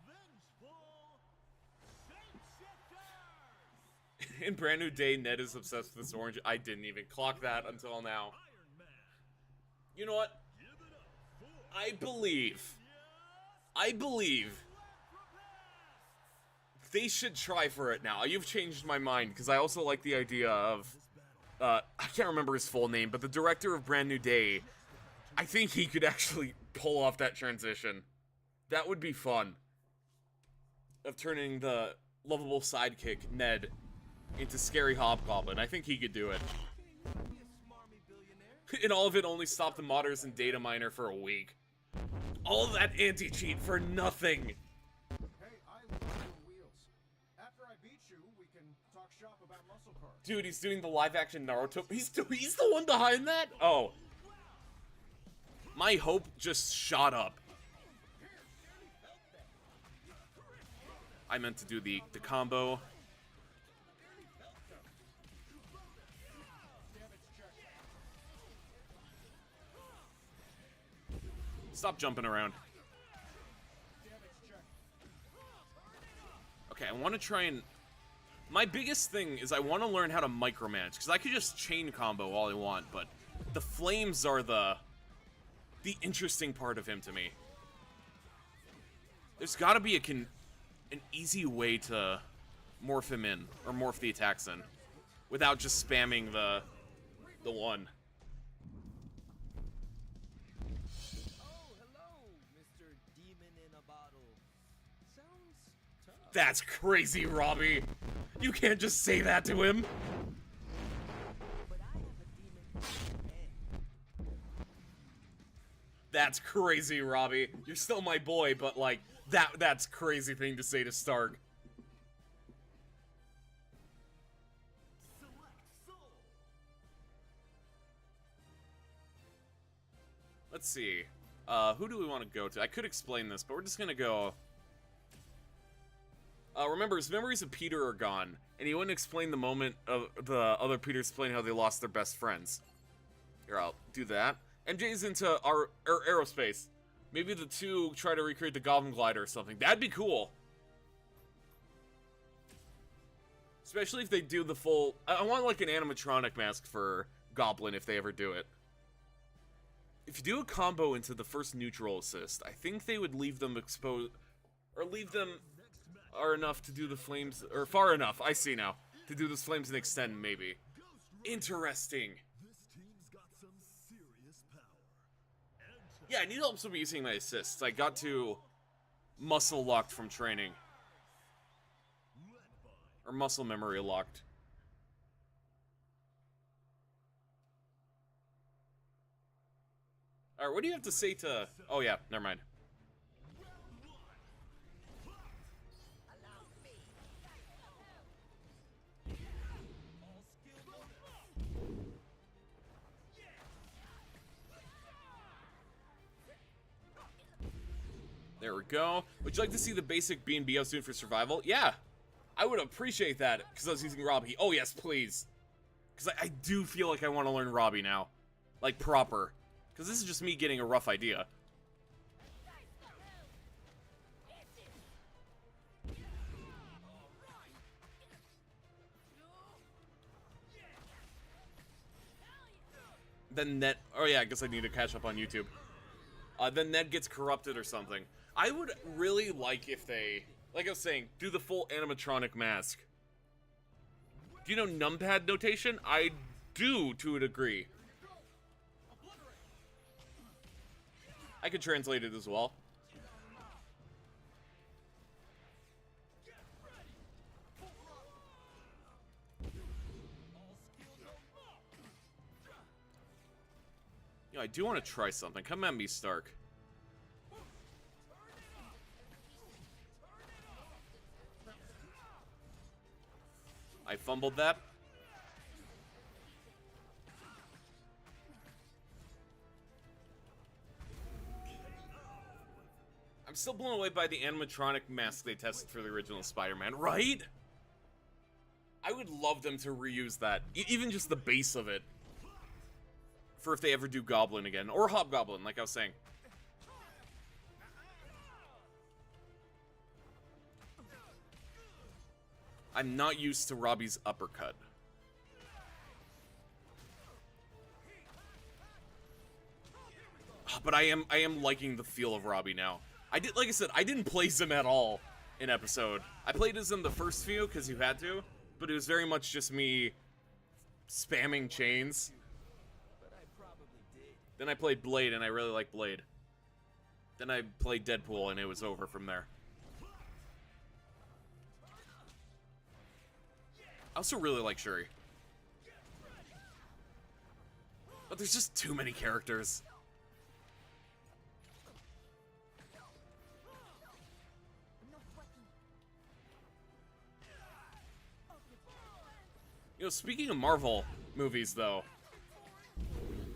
Vengeful Shapeshifters! In Brand New Day, Ned is obsessed with this orange. I didn't even clock that until now. Iron Man, You know what? give it up for I believe they should try for it now. You've changed my mind, because I also like the idea of, I can't remember his full name, but the director of Brand New Day, I think he could actually pull off that transition. That would be fun. Of turning the lovable sidekick, Ned, into scary Hobgoblin. I think he could do it. And all of it only stopped the modders and data miner for a week. All that anti-cheat for nothing. Hey, I love your wheels. After I beat you, we can talk shop about muscle cars. Dude, he's doing the live-action Naruto. He's the one behind that? Oh. My hope just shot up. I meant to do the combo. Stop jumping around. Okay, I want to try and... My biggest thing is I want to learn how to micromanage, because I could just chain combo all I want, but the flames are the interesting part of him to me. There's got to be an easy way to morph him in, or morph the attacks in, without just spamming the one. That's crazy, Robbie. You can't just say that to him. But I have a demon head. That's crazy, Robbie. You're still my boy, but like that's crazy thing to say to Stark. Select Soul. Let's see. Who do we want to go to? I could explain this, but we're just gonna go. Remember, his memories of Peter are gone, and he wouldn't explain the moment of the other Peter explaining how they lost their best friends. Here, I'll do that. MJ's into our aerospace. Maybe the two try to recreate the Goblin Glider or something. That'd be cool. Especially if they do the full... I want, like, an animatronic mask for Goblin if they ever do it. If you do a combo into the first neutral assist, I think they would leave them exposed... Or leave them... are enough to do the flames, or far enough, I see now, to do the flames and extend, maybe. Interesting. This team's got some serious power. Yeah, I need help some using my assists. I got to muscle locked from training. Led by Or muscle memory locked. All right, what do you have to say to? Oh yeah, never mind. There we go. Would you like to see the basic B&B soon for survival? Yeah, I would appreciate that because I was using Robbie. Oh yes, please. Because I do feel like I want to learn Robbie now, like proper. Because this is just me getting a rough idea. Then Net. Oh yeah, I guess I need to catch up on YouTube. Then Ned gets corrupted or something. I would really like if they, like I was saying, do the full animatronic mask. Do you know numpad notation? I do, to a degree. I could translate it as well. You know, I do want to try something. Come at me, Stark. I fumbled that. I'm still blown away by the animatronic mask they tested for the original Spider-Man, right? I would love them to reuse that, even just the base of it, for if they ever do Goblin again, or Hobgoblin, like I was saying. I'm not used to Robbie's uppercut. But I am liking the feel of Robbie now. Like I said, I didn't play him at all in episode. I played as him the first few because you had to, but it was very much just me spamming chains. Then I played Blade and I really like Blade. Then I played Deadpool and it was over from there. I also really like Shuri. But there's just too many characters. You know, speaking of Marvel movies, though.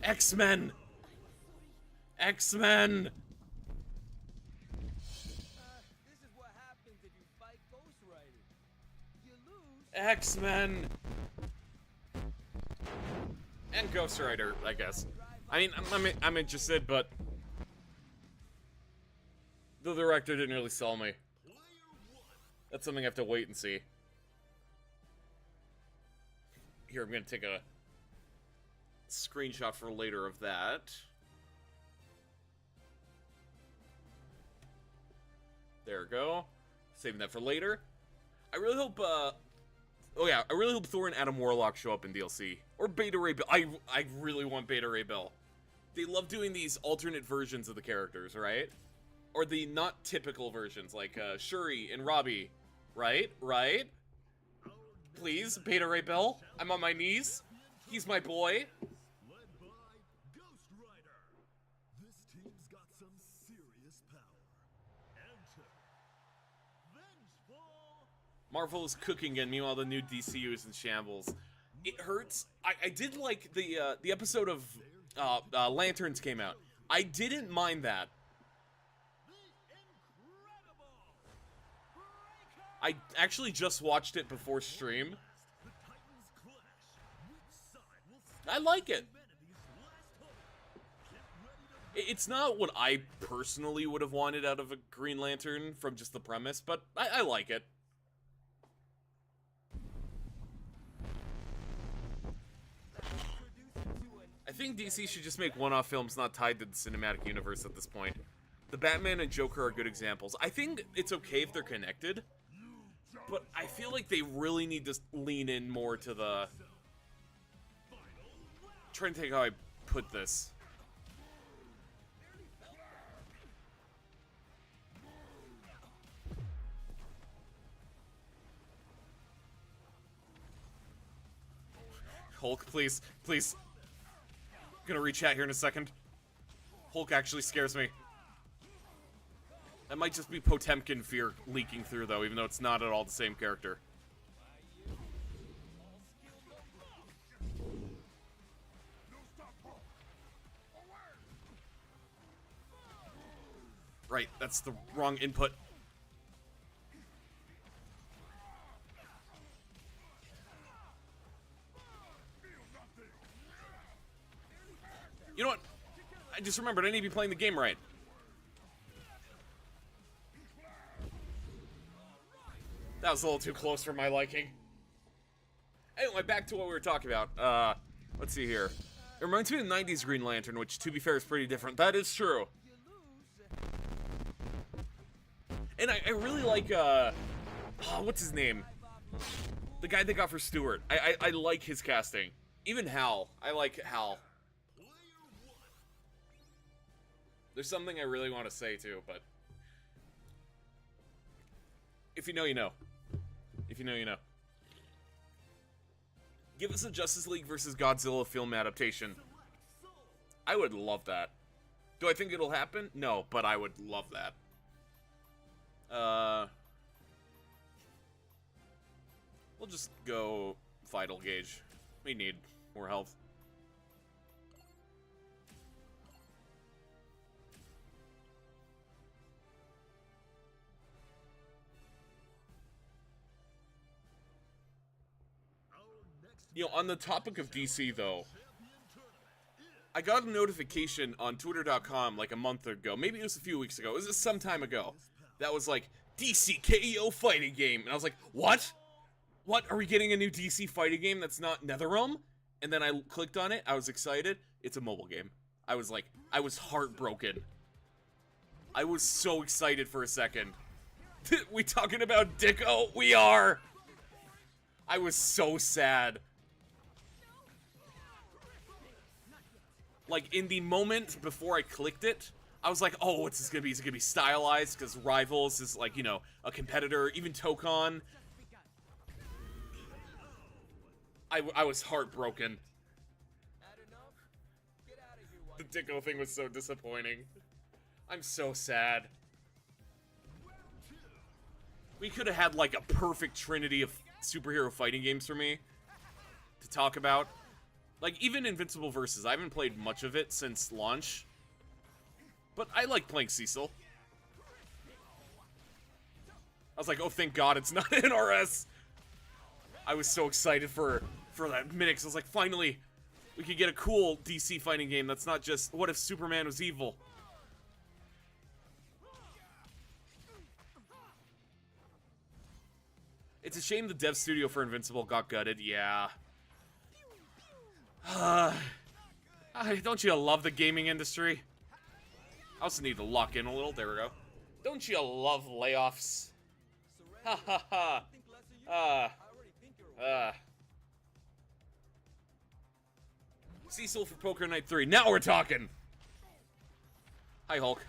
X-Men! X-Men! This is what happens if you fight Ghost Rider. You lose. X-Men! And Ghost Rider, I guess. I mean, I'm interested, but the director didn't really sell me. That's something I have to wait and see. Here, I'm gonna take a screenshot for later of that. There we go. Saving that for later. I really hope, oh yeah, I really hope Thor and Adam Warlock show up in DLC. Or Beta Ray Bill. I really want Beta Ray Bill. They love doing these alternate versions of the characters, right? Or the not typical versions, like Shuri and Robbie. Right? Right? Please, Beta Ray Bill. I'm on my knees. He's my boy. Led by Ghost Rider. This team's got some serious power. Enter Vengeful. Marvel is cooking, and meanwhile the new DCU is in shambles. It hurts. I did like the episode of Lanterns came out. I didn't mind that. I actually just watched it before stream. The Titans clash. Which side will stop I like it. humanity's last hope? Get ready to It's not what I personally would have wanted out of a Green Lantern from just the premise, but I like it. I think DC should just make one-off films not tied to the cinematic universe at this point. The Batman and Joker are good examples. I think it's okay if they're connected, but I feel like they really need to lean in more to the... trying to think how I put this. Hulk, please, please. I'm gonna reach out here in a second. Hulk actually scares me. That might just be Potemkin fear leaking through, though, even though it's not at all the same character. Right, that's the wrong input. You know what? I just remembered I need to be playing the game right. That was a little too close for my liking. Anyway, back to what we were talking about. Let's see here. It reminds me of the 90s Green Lantern, which, to be fair, is pretty different. That is true. And I really like, what's his name? The guy they got for Stewart. I like his casting. Even Hal. I like Hal. There's something I really want to say, too, but... If you know, you know. If you know, you know. Give us a Justice League versus Godzilla film adaptation. I would love that. Do I think it'll happen? No, but I would love that. We'll just go Vital Gauge. We need more health. You know, on the topic of DC, though, I got a notification on Twitter.com like a month ago. Maybe it was a few weeks ago. It was some time ago. That was like, DC KO fighting game. And I was like, what? What? Are we getting a new DC fighting game that's not NetherRealm? And then I clicked on it. I was excited. It's a mobile game. I was like, I was heartbroken. I was so excited for a second. We talking about Dicko? We are! I was so sad. Like, in the moment before I clicked it, I was like, oh, what's this gonna be? Is it gonna be stylized? Because Rivals is, like, you know, a competitor. Even Tokon. I was heartbroken. The Dicko thing was so disappointing. I'm so sad. We could have had, like, a perfect trinity of superhero fighting games for me to talk about. Like, even Invincible Versus, I haven't played much of it since launch. But I like playing Cecil. I was like, oh, thank God it's not NRS. I was so excited for that minute, 'cause I was like, finally, we could get a cool DC fighting game that's not just, what if Superman was evil? It's a shame the dev studio for Invincible got gutted, yeah. Don't you love the gaming industry? I also need to lock in a little. There we go. Don't you love layoffs? Ha ha ha. Cecil for Poker Night 3. Now we're talking. Hi, Hulk.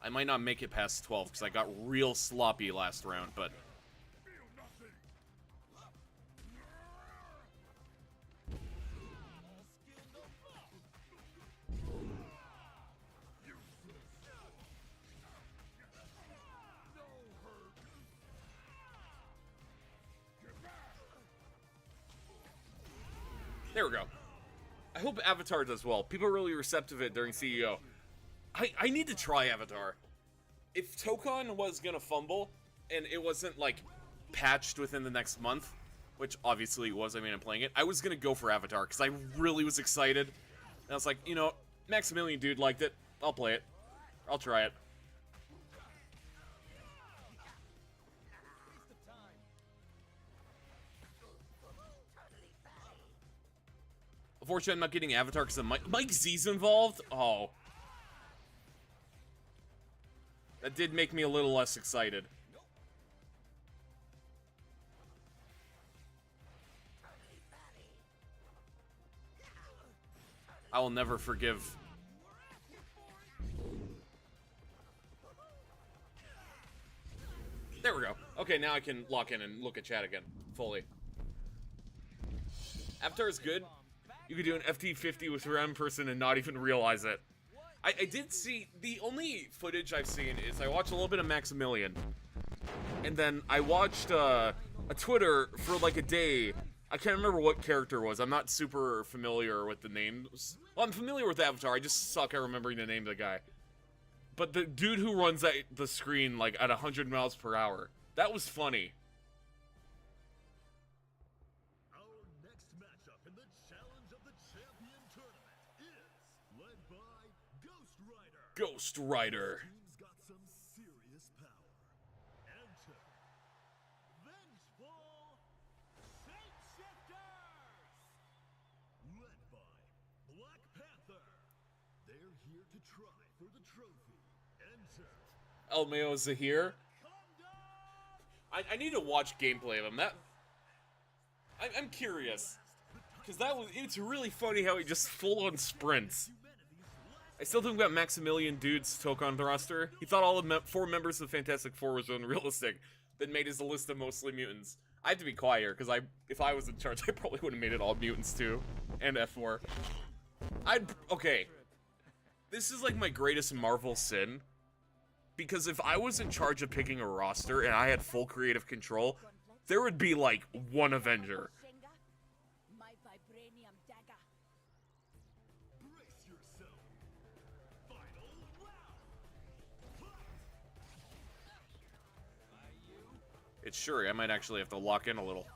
I might not make it past 12 because I got real sloppy last round, but... There we go. I hope Avatar does well. People are really receptive to it during CEO. I need to try Avatar. If Tokon was gonna fumble, and it wasn't, like, patched within the next month, which obviously it was, I mean, I'm playing it, I was gonna go for Avatar, because I really was excited. And I was like, you know, Maximilian dude liked it. I'll play it. I'll try it. Unfortunately, I'm not getting Avatar because Mike Z's involved. Oh. That did make me a little less excited. I will never forgive. There we go. Okay, now I can lock in and look at chat again. Fully. Avatar is good. You could do an FT50 with random person and not even realize it. I did see, the only footage I've seen is I watched a little bit of Maximilian, and then I watched a Twitter for like a day. I can't remember what character it was. I'm not super familiar with the names. Well, I'm familiar with Avatar. I just suck at remembering the name of the guy. But the dude who runs the screen like at 100 miles per hour, that was funny. Our next matchup in the Challenge of the Champion tournament is led by Ghost Rider. Ghost Rider. Team's got some serious power. Enter Vengeful Shapeshifters, led by Black Panther. They're here to try for the trophy. Enter El Mayo Zahir. I need to watch gameplay of him. I'm curious, because it's really funny how he just full on sprints. I still think about Maximilian Dude's Tokon roster. He thought all the 4 members of Fantastic Four was unrealistic, then made his list of mostly mutants. I have to be quiet here, because if I was in charge, I probably would have made it all mutants too, and F4. Okay, this is like my greatest Marvel sin, because if I was in charge of picking a roster and I had full creative control, there would be like 1 Avenger. My vibranium dagger. brace yourself. Final round. It's Shuri. I might actually have to lock in a little.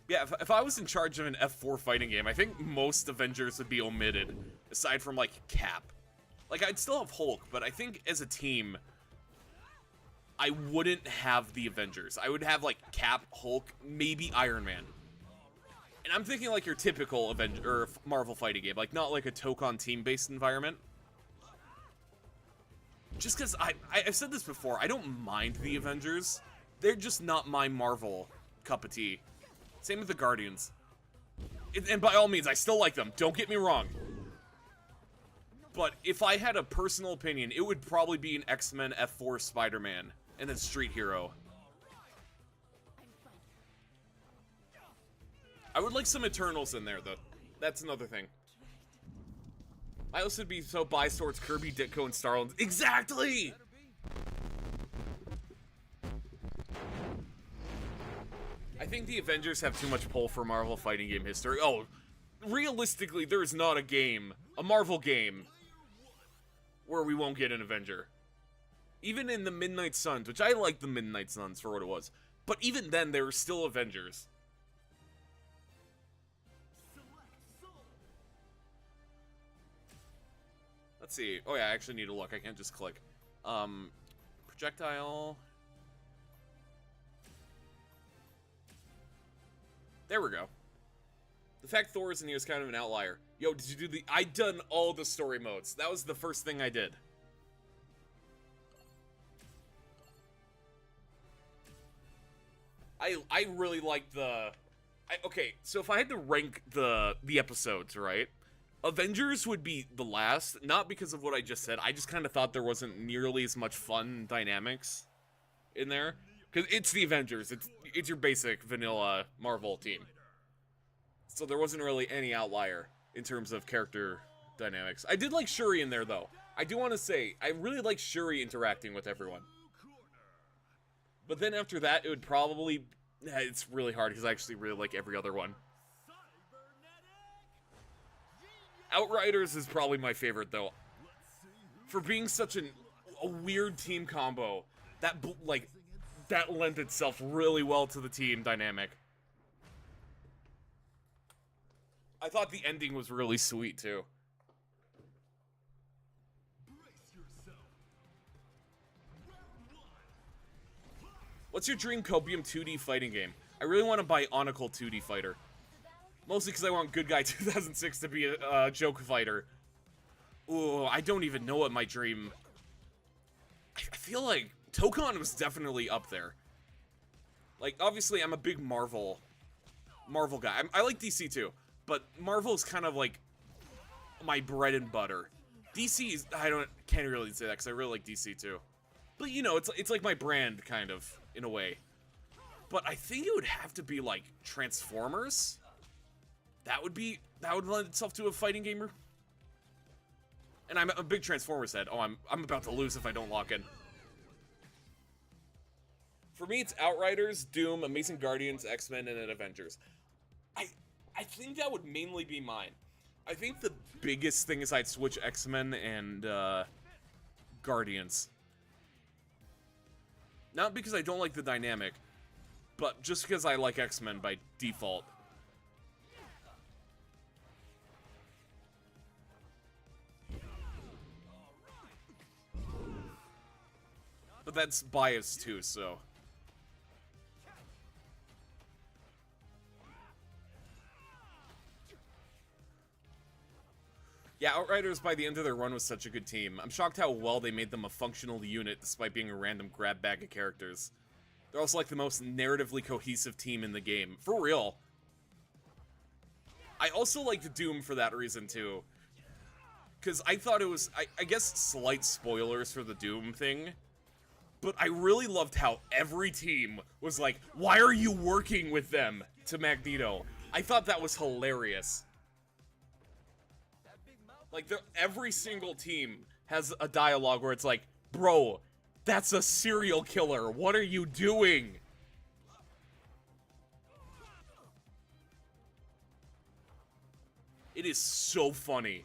Yeah, if I was in charge of an F4 fighting game, I think most Avengers would be omitted, aside from, like, Cap. Like, I'd still have Hulk, but I think as a team, I wouldn't have the Avengers. I would have, like, Cap, Hulk, maybe Iron Man. And I'm thinking, like, your typical Marvel fighting game, like, not like a Tokon team-based environment. Just because I've said this before, I don't mind the Avengers. They're just not my Marvel cup of tea. Same with the Guardians. And by all means, I still like them. Don't get me wrong. But if I had a personal opinion, it would probably be an X-Men F4 Spider-Man. And then Street Hero. I would like some Eternals in there, though. That's another thing. I also would be so biased towards Kirby, Ditko, and Starland. Exactly! I think the Avengers have too much pull for Marvel fighting game history. Oh, realistically, there is not a Marvel game, where we won't get an Avenger. Even in the Midnight Suns, which I like the Midnight Suns for what it was, but even then, there were still Avengers. Let's see. Oh yeah, I actually need to look. I can't just click. Projectile. There we go. The fact Thor is in here is kind of an outlier. Yo, did you do I done all the story modes. That was the first thing I did. I really like okay, so if I had to rank the episodes, right? Avengers would be the last, not because of what I just said. I just kind of thought there wasn't nearly as much fun dynamics in there. Because it's the Avengers. It's your basic vanilla Marvel team. So there wasn't really any outlier in terms of character dynamics. I did like Shuri in there, though. I do want to say, I really like Shuri interacting with everyone. But then after that, it would probably... It's really hard, because I actually really like every other one. Outriders is probably my favorite, though. For being such a weird team combo, that lent itself really well to the team dynamic. I thought the ending was really sweet, too. What's your dream Copium 2D fighting game? I really want to buy Onicle 2D Fighter. Mostly because I want Good Guy 2006 to be a joke fighter. Ooh, I don't even know what my dream... I feel like Tokon was definitely up there. Like, obviously, I'm a big Marvel guy. I like DC too, but Marvel's kind of like my bread and butter. DC is, can't really say that because I really like DC too. But you know, it's like my brand kind of in a way. But I think it would have to be like Transformers. That would lend itself to a fighting gamer. And I'm a big Transformers head. Oh, I'm about to lose if I don't lock in. For me, it's Outriders, Doom, Amazing Guardians, X-Men, and then Avengers. I think that would mainly be mine. I think the biggest thing is I'd switch X-Men and Guardians. Not because I don't like the dynamic, but just because I like X-Men by default. But that's biased too, so. Yeah, Outriders by the end of their run was such a good team. I'm shocked how well they made them a functional unit despite being a random grab bag of characters. They're also like the most narratively cohesive team in the game. For real. I also liked Doom for that reason too. Because I thought it was, I guess slight spoilers for the Doom thing. But I really loved how every team was like, why are you working with them? To Magneto. I thought that was hilarious. Like, every single team has a dialogue where it's like, bro, that's a serial killer. What are you doing? It is so funny.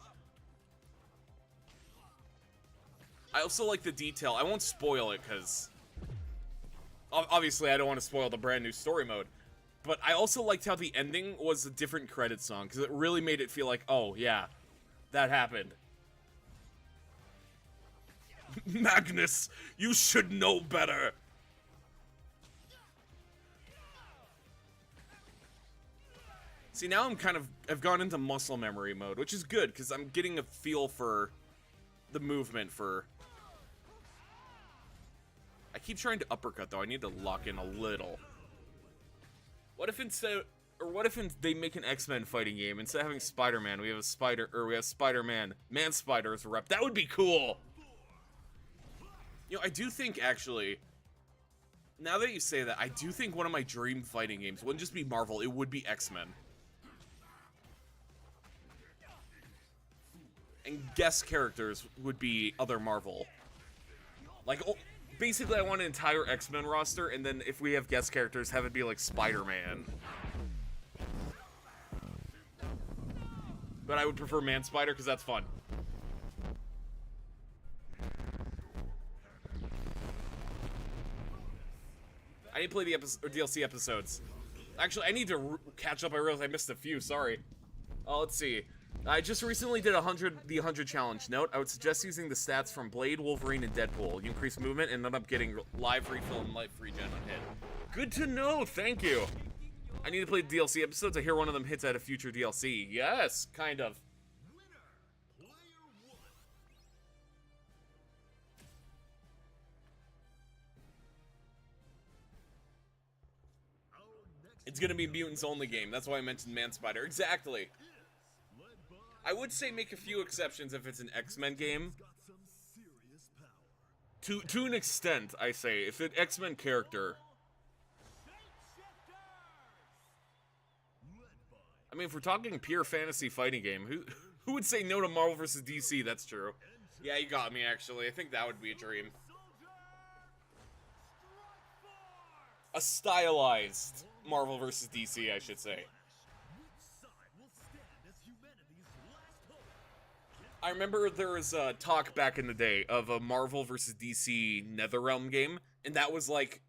I also like the detail. I won't spoil it because obviously I don't want to spoil the brand new story mode. But I also liked how the ending was a different credit song because it really made it feel like, oh yeah, that happened. Magnus, you should know better. See, now I've gone into muscle memory mode, which is good because I'm getting a feel for the movement for. I keep trying to uppercut though. I need to lock in a little. What if they make an X-Men fighting game instead of having Spider-Man, we have Spider-Man, Man-Spider as a rep? That would be cool. You know, I do think actually, now that you say that, I do think one of my dream fighting games wouldn't just be Marvel, it would be X-Men. And guest characters would be other Marvel. Like, basically I want an entire X-Men roster, and then if we have guest characters, have it be like Spider-Man. But I would prefer Man-Spider, because that's fun. I need to play the DLC episodes. Actually, I need to catch up. I realized I missed a few, sorry. Let's see. I just recently did the 100 challenge. Note, I would suggest using the stats from Blade, Wolverine, and Deadpool. You increase movement and end up getting live refill and life regen on hit. Good to know, thank you. I need to play the DLC episodes. I hear one of them hits at a future DLC. Yes, kind of. It's gonna be mutants only game. That's why I mentioned Man-Spider. Exactly. I would say make a few exceptions if it's an X-Men game. To an extent, I say. If it's an X-Men character. I mean, if we're talking pure fantasy fighting game, who would say no to Marvel vs. DC? That's true. Yeah, you got me, actually. I think that would be a dream. A stylized Marvel vs. DC, I should say. I remember there was a talk back in the day of a Marvel vs. DC NetherRealm game, and that was like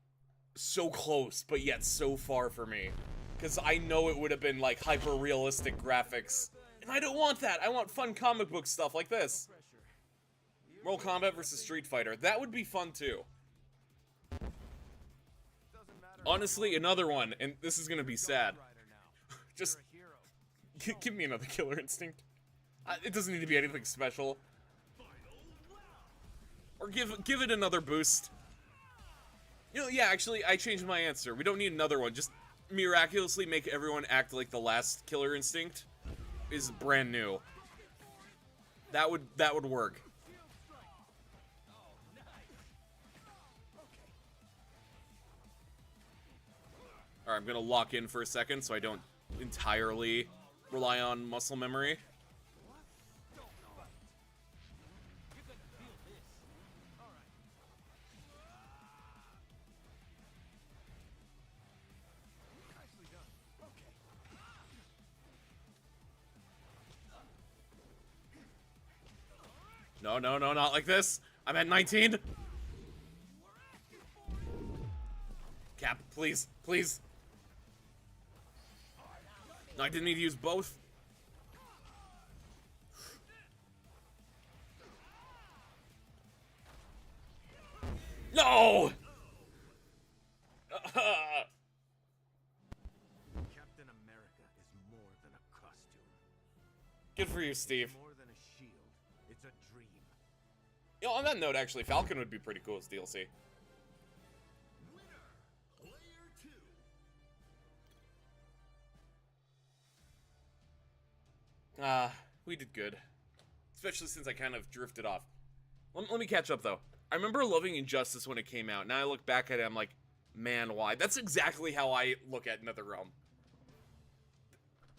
so close, but yet so far for me. Because I know it would have been like hyper-realistic graphics, and I don't want that. I want fun comic book stuff like this. Mortal Kombat vs. Street Fighter. That would be fun too. Honestly, another one, and this is gonna be sad. Just give me another Killer Instinct. It doesn't need to be anything special. Or give it another boost. You know, yeah, actually, I changed my answer. We don't need another one. Just miraculously make everyone act like the last Killer Instinct is brand new. That would work. Alright, I'm gonna lock in for a second so I don't entirely rely on muscle memory. No, no, no, not like this. I'm at 19. Cap, please, please. No, I didn't need to use both. No! Captain America is more than a costume. Good for you, Steve. More than a shield. It's a dream. You know, on that note, actually, Falcon would be pretty cool as DLC. Winner, player 2. We did good. Especially since I kind of drifted off. Let me catch up, though. I remember loving Injustice when it came out. Now I look back at it, I'm like, man, why? That's exactly how I look at NetherRealm.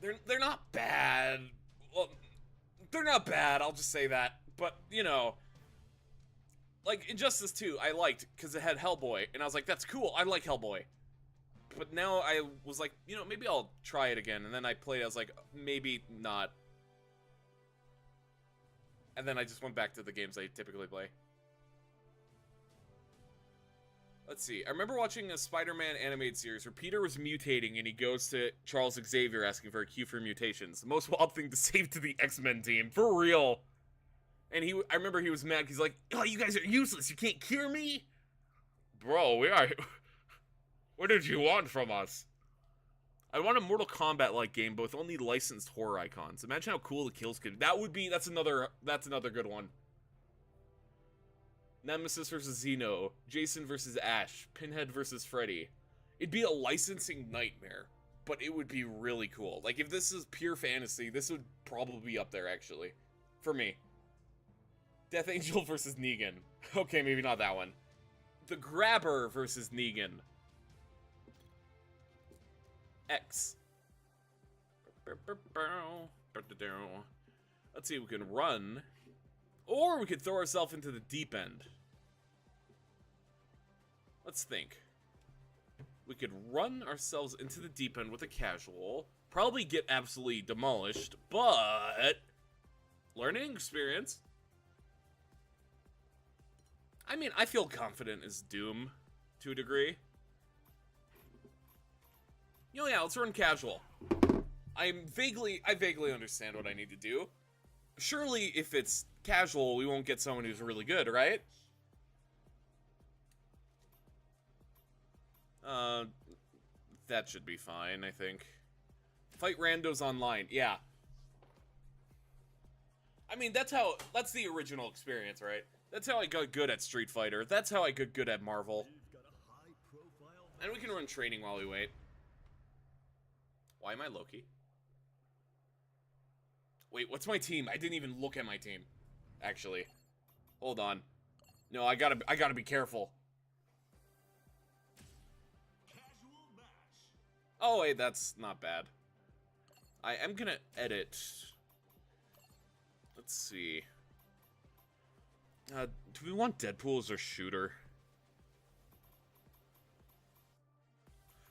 They're not bad. Well, they're not bad, I'll just say that. But, you know, like, Injustice 2, I liked, because it had Hellboy. And I was like, that's cool, I like Hellboy. But now I was like, you know, maybe I'll try it again. And then I played it, I was like, maybe not. And then I just went back to the games I typically play. Let's see. I remember watching a Spider-Man animated series where Peter was mutating and he goes to Charles Xavier asking for a cue for mutations. The most wild thing to say to the X-Men team. For real. And I remember he was mad. He's like, oh, you guys are useless. You can't cure me? Bro, we are... What did you want from us? I want a Mortal Kombat-like game, but with only licensed horror icons. Imagine how cool the kills could be. That's another good one. Nemesis versus Xeno, Jason versus Ash, Pinhead versus Freddy. It'd be a licensing nightmare, but it would be really cool. Like, if this is pure fantasy, this would probably be up there, actually. For me. Death Angel versus Negan. Okay, maybe not that one. The Grabber versus Negan. X. Let's see, we can run. Or we could throw ourselves into the deep end. Let's think. We could run ourselves into the deep end with a casual. Probably get absolutely demolished, but... learning experience. I mean, I feel confident as Doom, to a degree. You know, yeah, let's run casual. I vaguely understand what I need to do. Surely, if it's casual, we won't get someone who's really good, right? That should be fine, I think. Fight randos online, yeah. I mean, that's the original experience, right? That's how I got good at Street Fighter. That's how I got good at Marvel. And we can run training while we wait. Why am I Loki? Wait, what's my team? I didn't even look at my team. Actually. Hold on. No, I gotta be careful. Oh, wait, that's not bad. I am gonna edit. Let's see. Do we want Deadpool as our shooter?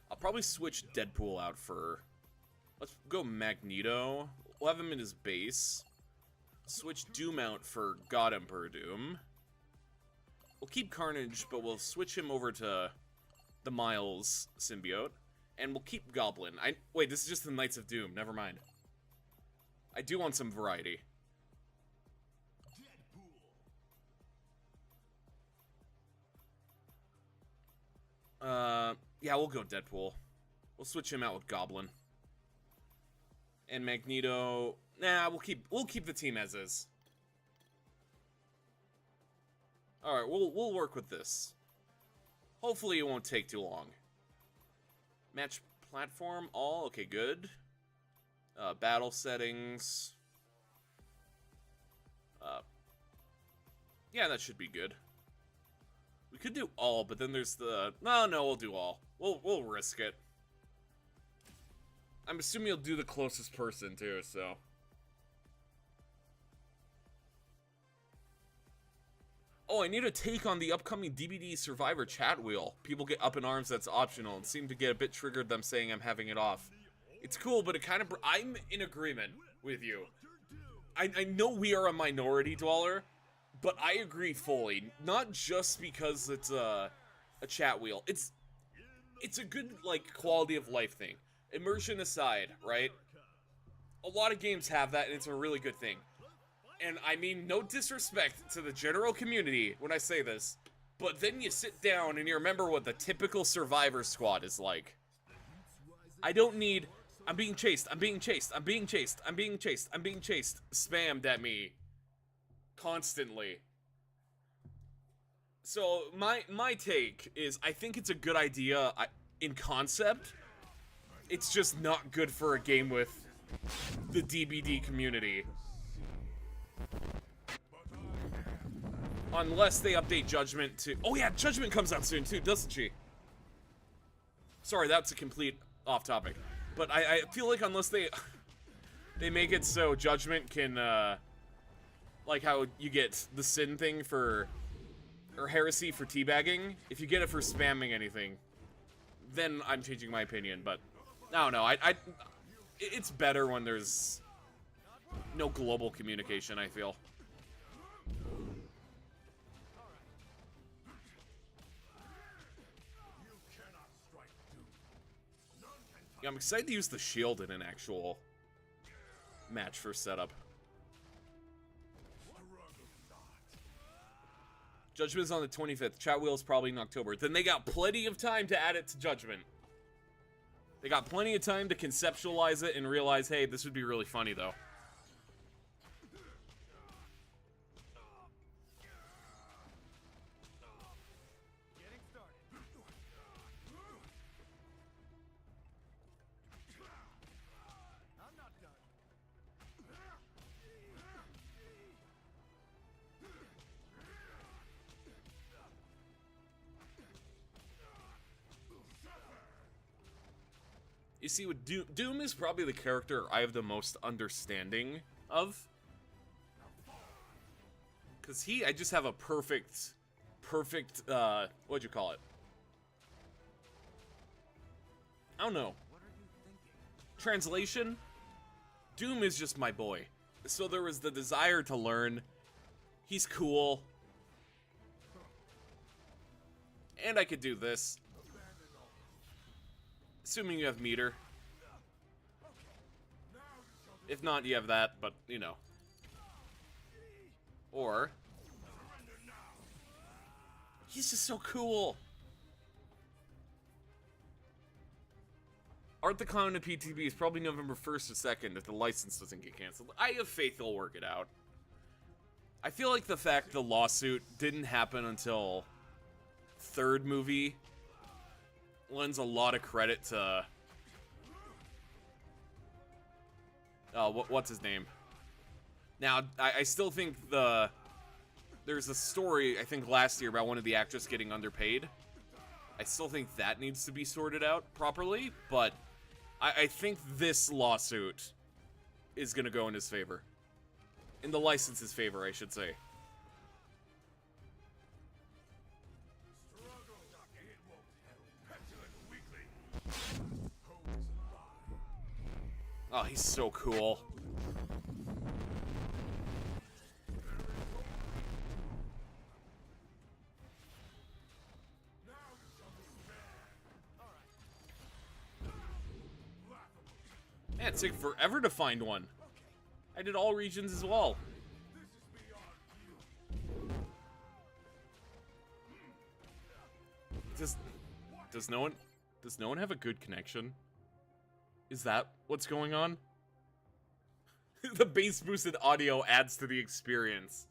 I'll probably switch Deadpool out for... Let's go Magneto. We'll have him in his base. Switch Doom out for God Emperor Doom. We'll keep Carnage, but we'll switch him over to the Miles symbiote. And we'll keep Goblin. Wait, this is just the Knights of Doom. Never mind. I do want some variety. Yeah, we'll go Deadpool. We'll switch him out with Goblin. And Magneto... Nah, we'll keep the team as is. Alright, we'll work with this. Hopefully it won't take too long. Match platform, all, okay, good. Battle settings. Yeah, that should be good. We could do all, but then there's the... No, we'll do all. We'll risk it. I'm assuming you'll do the closest person too, so. Oh, I need a take on the upcoming DBD Survivor chat wheel. People get up in arms, that's optional, and seem to get a bit triggered them saying I'm having it off. It's cool, but it kind of... I'm in agreement with you. I know we are a minority dweller, but I agree fully. Not just because it's a chat wheel. It's a good, like, quality of life thing. Immersion aside, right? A lot of games have that, and it's a really good thing. And I mean no disrespect to the general community when I say this, but then you sit down and you remember what the typical Survivor squad is like. I don't need, I'm being chased, I'm being chased, I'm being chased, I'm being chased, I'm being chased, spammed at me constantly. So my take is I think it's a good idea in concept. It's just not good for a game with the DBD community. Unless they update Judgment to... Oh yeah, Judgment comes out soon too, doesn't she? Sorry, that's a complete off-topic. But I feel like unless they... they make it so Judgment can, like how you get the sin thing for... Or heresy for teabagging. If you get it for spamming anything, then I'm changing my opinion, but... I don't know, it's better when there's no global communication, I feel. Yeah, I'm excited to use the shield in an actual match for setup. Judgment's on the 25th. Chat wheel's probably in October. Then they got plenty of time to add it to Judgment. They got plenty of time to conceptualize it and realize, hey, this would be really funny, though. Getting started. I'm not done. You see, with Doom is probably the character I have the most understanding of. Because I just have a perfect, what'd you call it? I don't know. Translation? Doom is just my boy. So there was the desire to learn. He's cool. And I could do this. Assuming you have meter. If not, you have that, but, you know. Or... he's just so cool! Art the Clown and PTB is probably November 1st or 2nd if the license doesn't get canceled. I have faith they'll work it out. I feel like the fact the lawsuit didn't happen until third movie lends a lot of credit to what's his name? Now, I still think there's a story I think last year about one of the actors getting underpaid. I still think that needs to be sorted out properly, but I think this lawsuit is gonna go in his favor. In the license's favor, I should say. Oh, he's so cool. Man, it took forever to find one. I did all regions as well. Does no one have a good connection? Is that what's going on? The bass boosted audio adds to the experience.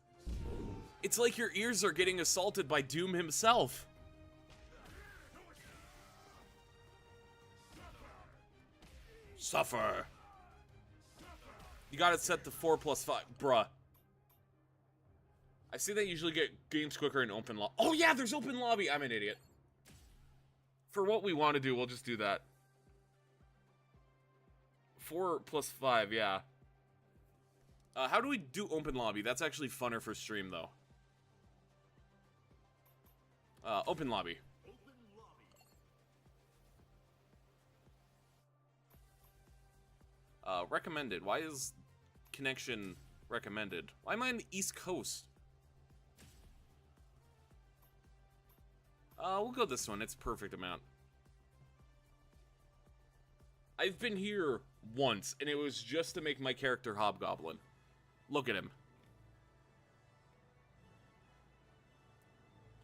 It's like your ears are getting assaulted by Doom himself. Suffer. You got it set to 4+5, bruh. I see they usually get games quicker in open lobby. Oh yeah, there's open lobby. I'm an idiot. For what we want to do, we'll just do that. 4 plus 5, yeah. How do we do open lobby? That's actually funner for stream, though. Open lobby. Recommended. Why is connection recommended? Why am I on the East Coast? We'll go this one. It's perfect amount. I've been here once, and it was just to make my character Hobgoblin. Look at him.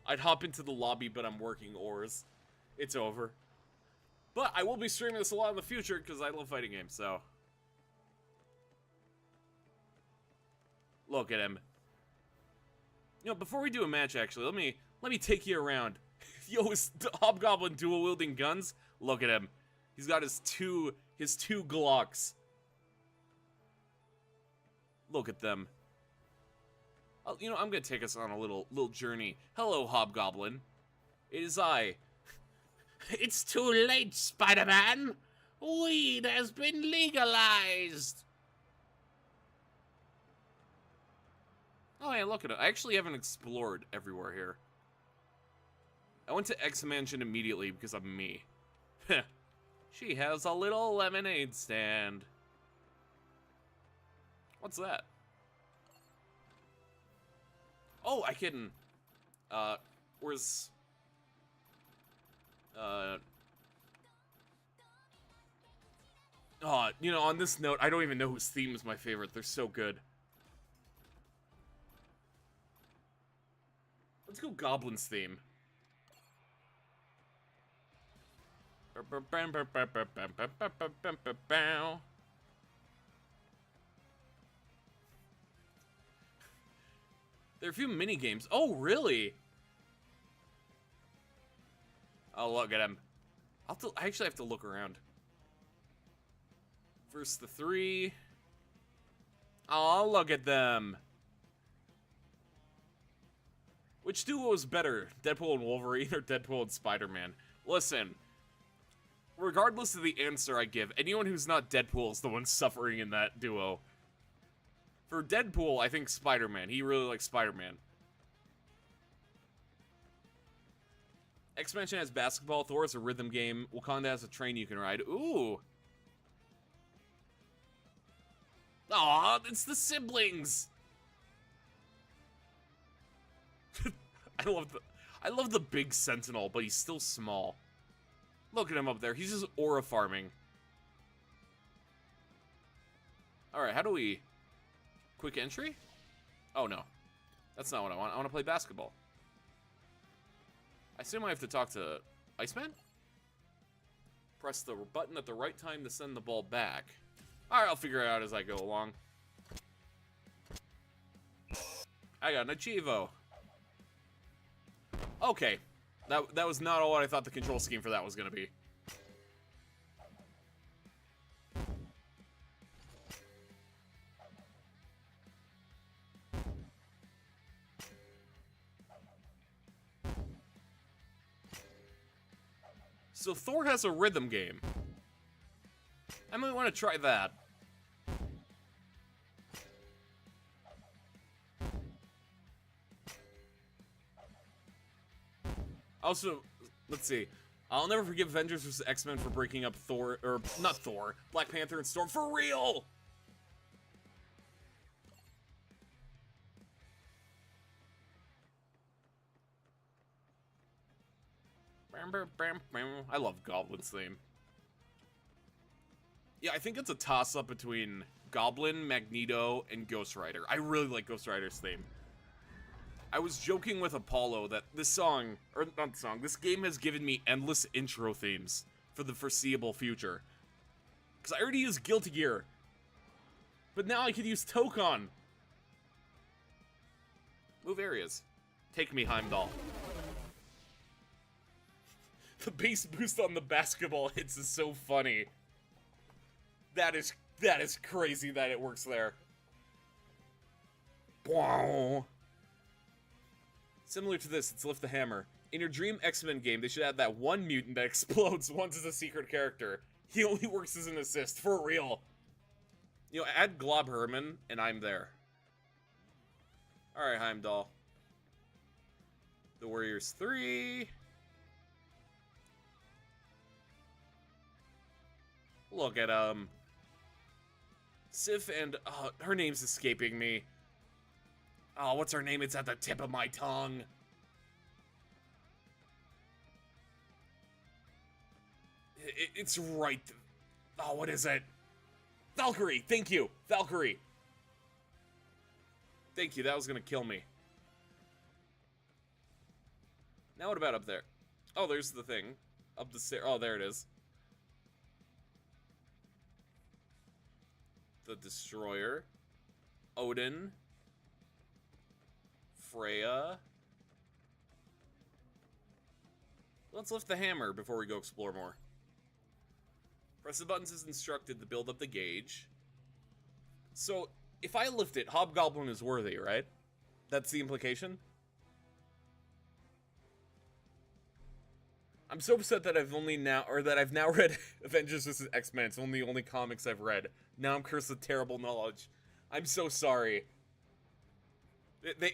I'd hop into the lobby, but I'm working ores. It's over. But I will be streaming this a lot in the future, because I love fighting games, so... Look at him. You know, before we do a match, actually, let me take you around. Yo, his Hobgoblin dual-wielding guns. Look at him. He's got his two Glocks. Look at them. You know, I'm gonna take us on a little journey. Hello, Hobgoblin. It is I. It's too late, Spider-Man. Weed has been legalized. Oh, yeah, look at it. I actually haven't explored everywhere here. I went to X Mansion immediately because I'm me. She has a little lemonade stand. What's that? Oh, I can... where's... Oh, you know, on this note, I don't even know whose theme is my favorite. They're so good. Let's go Goblin's theme. There are a few mini games. Oh, really? Oh, look at him. I actually have to look around. First the 3. Oh, look at them. Which duo is better, Deadpool and Wolverine or Deadpool and Spider-Man? Listen, regardless of the answer I give, anyone who's not Deadpool is the one suffering in that duo. For Deadpool, I think Spider-Man. He really likes Spider-Man. X-Mansion has basketball, Thor has a rhythm game, Wakanda has a train you can ride. Ooh! Aw, it's the siblings! I love the big Sentinel, but he's still small. Look at him up there. He's just aura farming. Alright, how do we... Quick entry? Oh, no. That's not what I want. I want to play basketball. I assume I have to talk to Iceman? Press the button at the right time to send the ball back. Alright, I'll figure it out as I go along. I got an Achievo. Okay. That was not all what I thought the control scheme for that was going to be. So Thor has a rhythm game. I might want to try that. Also, let's see. I'll never forgive Avengers vs. X-Men for breaking up Thor, or not Thor, Black Panther and Storm for real! I love Goblin's theme. Yeah, I think it's a toss-up between Goblin, Magneto, and Ghost Rider. I really like Ghost Rider's theme. I was joking with Apollo that this song, or not song, this game has given me endless intro themes for the foreseeable future. Because I already used Guilty Gear. But now I could use Tokon. Move areas. Take me, Heimdall. The bass boost on the basketball hits is so funny. That is crazy that it works there. Wow. Similar to this, it's Lift the Hammer. In your Dream X-Men game, they should add that one mutant that explodes once as a secret character. He only works as an assist, for real. You know, add Glob Herman, and I'm there. Alright, Heimdall. The Warriors 3. Look at, Sif and, her name's escaping me. Oh, what's her name? It's at the tip of my tongue. It's right. Oh, what is it? Valkyrie, thank you. Valkyrie. Thank you, that was gonna kill me. Now what about up there? Oh, there's the thing. Up the stair. Oh, there it is. The Destroyer. Odin. Freya. Let's lift the hammer before we go explore more. Press the buttons as instructed to build up the gauge. So, if I lift it, Hobgoblin is worthy, right? That's the implication? I'm so upset that I've now read Avengers vs. X-Men. It's one of the only comics I've read. Now I'm cursed with terrible knowledge. I'm so sorry.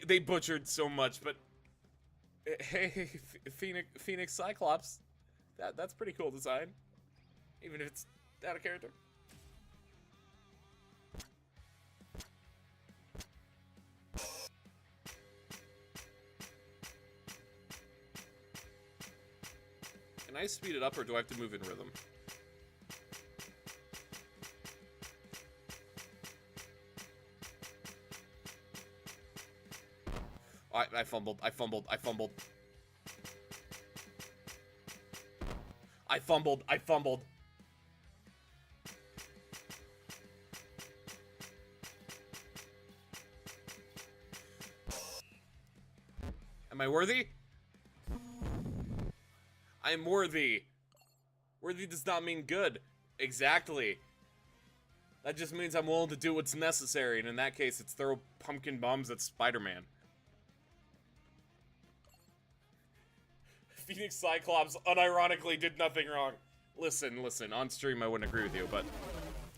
They butchered so much, but hey, Phoenix Cyclops, that's pretty cool design, even if it's out of character. Can I speed it up, or do I have to move in rhythm? I fumbled. I fumbled. I fumbled. I fumbled. I fumbled. Am I worthy? I'm worthy. Worthy does not mean good. Exactly. That just means I'm willing to do what's necessary, and in that case, it's throw pumpkin bombs at Spider-Man. Phoenix Cyclops unironically did nothing wrong. Listen, on stream I wouldn't agree with you, but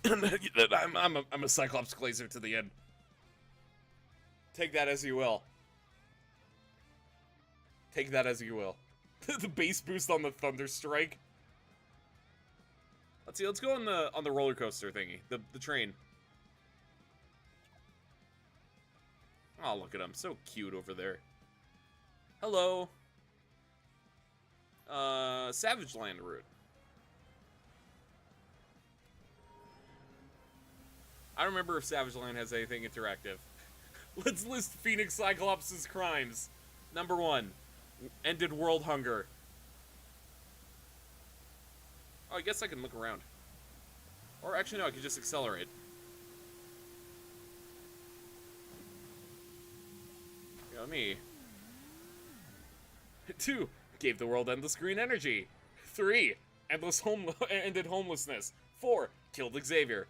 I'm a Cyclops glazer to the end. Take that as you will. Take that as you will. The bass boost on the Thunder Strike. Let's see. Let's go on the roller coaster thingy, the train. Oh, look at him, so cute over there. Hello. Savage Land route. I don't remember if Savage Land has anything interactive. Let's list Phoenix Cyclops' crimes. Number 1, ended world hunger. Oh, I guess I can look around. Or actually, no, I could just accelerate. Yeah, me. 2, gave the world endless green energy. 3, ended homelessness. 4, killed Xavier.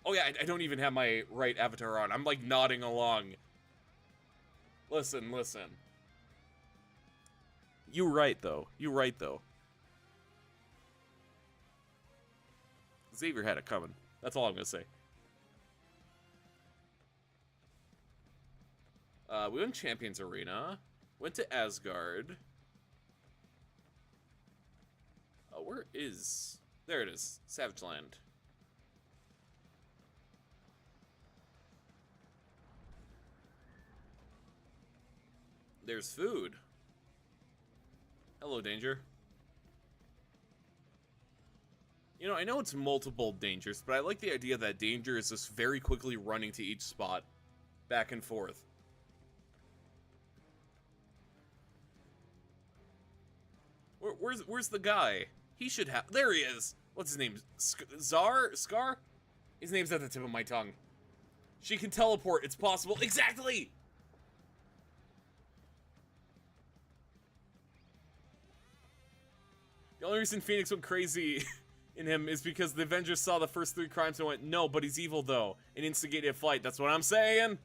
Oh yeah, I don't even have my right avatar on. I'm like nodding along. Listen. You right though. Xavier had it coming. That's all I'm gonna say. We went Champions Arena. Went to Asgard. Oh, where is... There it is. Savage Land. There's food. Hello, Danger. You know, I know it's multiple dangers, but I like the idea that Danger is just very quickly running to each spot. Back and forth. Where's the guy? He should have... There he is! What's his name? Scar? His name's at the tip of my tongue. She can teleport. It's possible. Exactly! The only reason Phoenix went crazy in him is because the Avengers saw the first 3 crimes and went, no, but he's evil though, and instigated a fight. That's what I'm saying!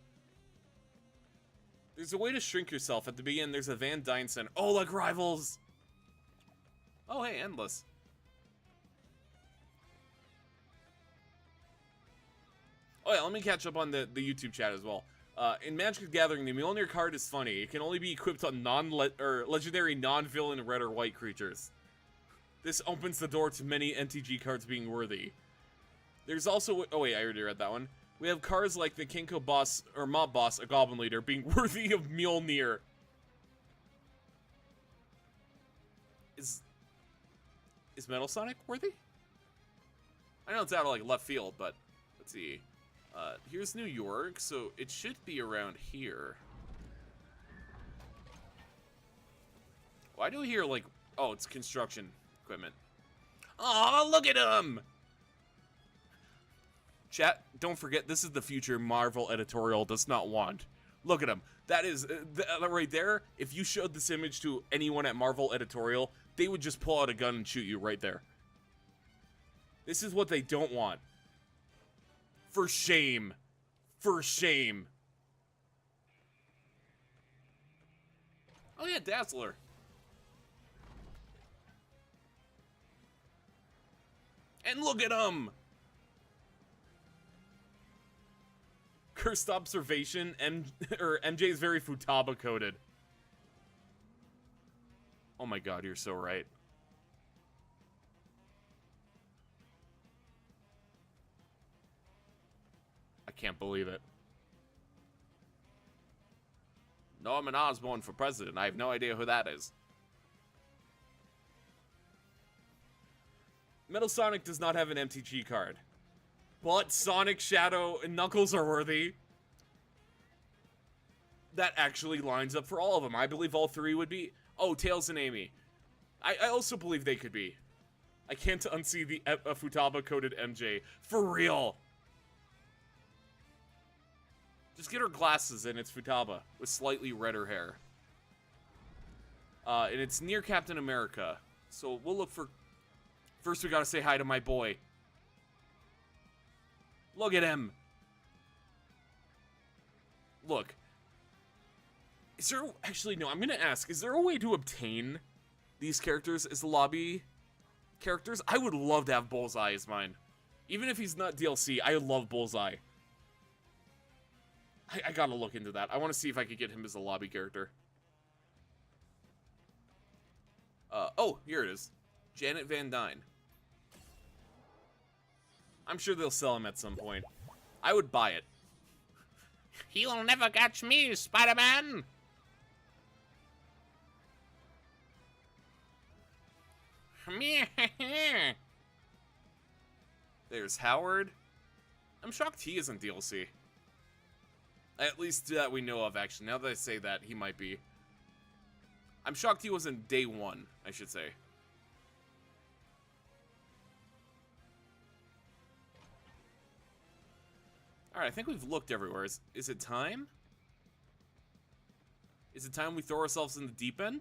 There's a way to shrink yourself. At the beginning, there's a Van Dyne Center. Oh, like Rivals! Oh, hey, Endless. Oh yeah, let me catch up on the YouTube chat as well. In Magic the Gathering, the Mjolnir card is funny. It can only be equipped on legendary non-villain red or white creatures. This opens the door to many NTG cards being worthy. There's also... Oh wait, I already read that one. We have cards like the Kinko boss, or Mob boss, a Goblin Leader, being worthy of Mjolnir. Is Metal Sonic worthy? I know it's out of like left field, but let's see. Here's New York, so it should be around here. Why do I hear like... Oh, it's construction equipment. Aw, look at him! Chat, don't forget, this is the future Marvel editorial does not want. Look at him. That is, right there, if you showed this image to anyone at Marvel editorial, they would just pull out a gun and shoot you right there. This is what they don't want. For shame. For shame. Oh yeah, Dazzler. And look at him! Cursed observation, MJ is very Futaba coded. Oh my god, you're so right. I can't believe it. Norman Osborn for president. I have no idea who that is. Metal Sonic does not have an MTG card. But Sonic, Shadow, and Knuckles are worthy. That actually lines up for all of them. I believe all three would be. Oh, Tails and Amy. I also believe they could be. I can't unsee the Futaba-coded MJ. For real. Just get her glasses and it's Futaba with slightly redder hair. And it's near Captain America. So we'll look for... First we gotta say hi to my boy. Look at him. Look. Is there... Actually, no, I'm gonna ask. Is there a way to obtain these characters as lobby characters? I would love to have Bullseye as mine. Even if he's not DLC, I love Bullseye. I gotta look into that. I want to see if I could get him as a lobby character. Oh, here it is. Janet Van Dyne. I'm sure they'll sell him at some point. I would buy it. He'll never catch me, Spider-Man! There's Howard. I'm shocked he isn't DLC. At least that we know of, actually. Now that I say that, he might be. I'm shocked he wasn't day one, I should say. Alright, I think we've looked everywhere. Is it time? Is it time we throw ourselves in the deep end?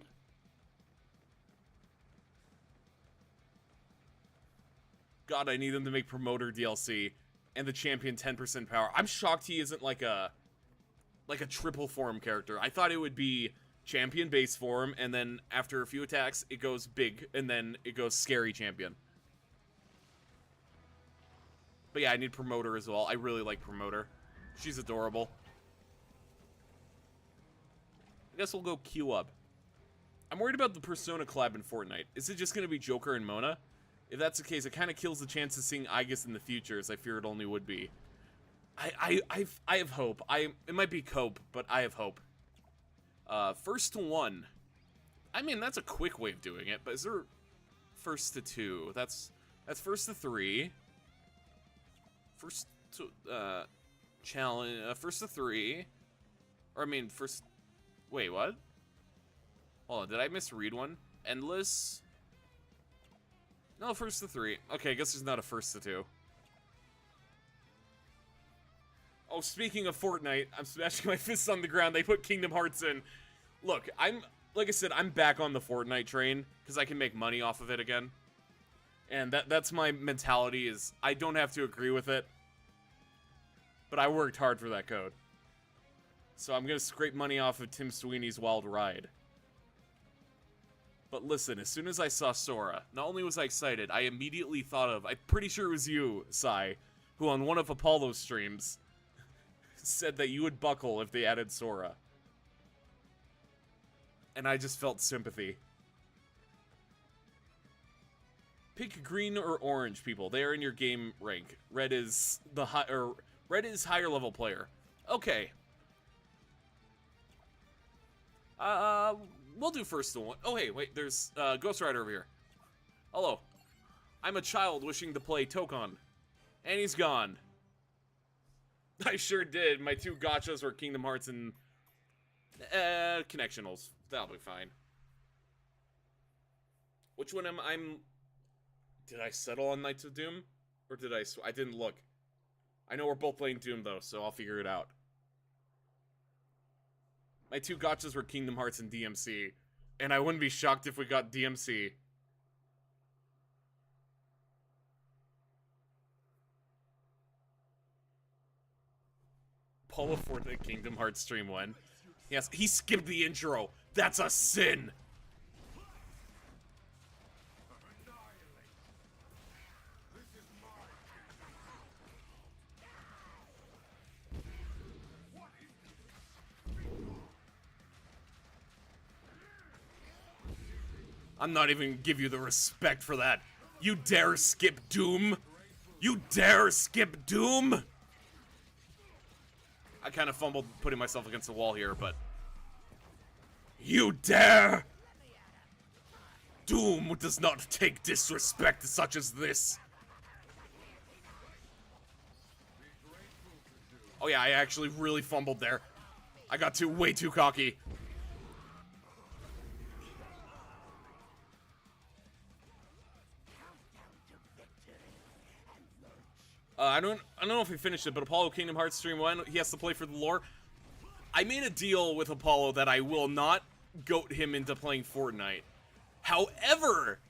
God, I need them to make Promoter DLC and the champion 10% power. I'm shocked he isn't like a triple form character. I thought it would be champion base form, and then after a few attacks, it goes big, and then it goes scary champion. But yeah, I need Promoter as well. I really like Promoter. She's adorable. I guess we'll go queue up. I'm worried about the Persona collab in Fortnite. Is it just going to be Joker and Mona? If that's the case, it kind of kills the chance of seeing Aegis in the future, as I fear it only would be. I have hope. It might be cope, but I have hope. First to one. I mean, that's a quick way of doing it, but is there first to two? That's first to three. First to challenge. First to three. Or I mean, first. Wait, what? Hold on, did I misread one? Endless. No, first to three. Okay, I guess there's not a first to two. Oh, speaking of Fortnite, I'm smashing my fists on the ground. They put Kingdom Hearts in. Look, like I said, I'm back on the Fortnite train because I can make money off of it again. And that's my mentality, is I don't have to agree with it. But I worked hard for that code. So I'm going to scrape money off of Tim Sweeney's Wild Ride. But listen, as soon as I saw Sora, not only was I excited, I immediately thought of, I'm pretty sure it was you, Sai, who on one of Apollo's streams said that you would buckle if they added Sora. And I just felt sympathy. Pick green or orange, people. They are in your game rank. Red is the red is higher level player. Okay. We'll do first one. Oh, hey, wait, there's Ghost Rider over here. Hello. I'm a child wishing to play Tokon. And he's gone. I sure did. My 2 gachas were Kingdom Hearts and Connectionals. That'll be fine. Which one am I'm... Did I settle on Knights of Doom? Or did I didn't look. I know we're both playing Doom, though, so I'll figure it out. My 2 gachas were Kingdom Hearts and DMC. And I wouldn't be shocked if we got DMC. Paula Fortnite Kingdom Hearts stream when? Yes, he skipped the intro. That's a sin. I'm not even gonna give you the respect for that. You dare skip Doom? You dare skip Doom? I kind of fumbled putting myself against the wall here, but... You dare! Doom does not take disrespect such as this. Oh yeah, I actually really fumbled there. I got way too cocky. I don't know if he finished it, but Apollo Kingdom Hearts Stream 1, he has to play for the lore. I made a deal with Apollo that I will not goat him into playing Fortnite. However,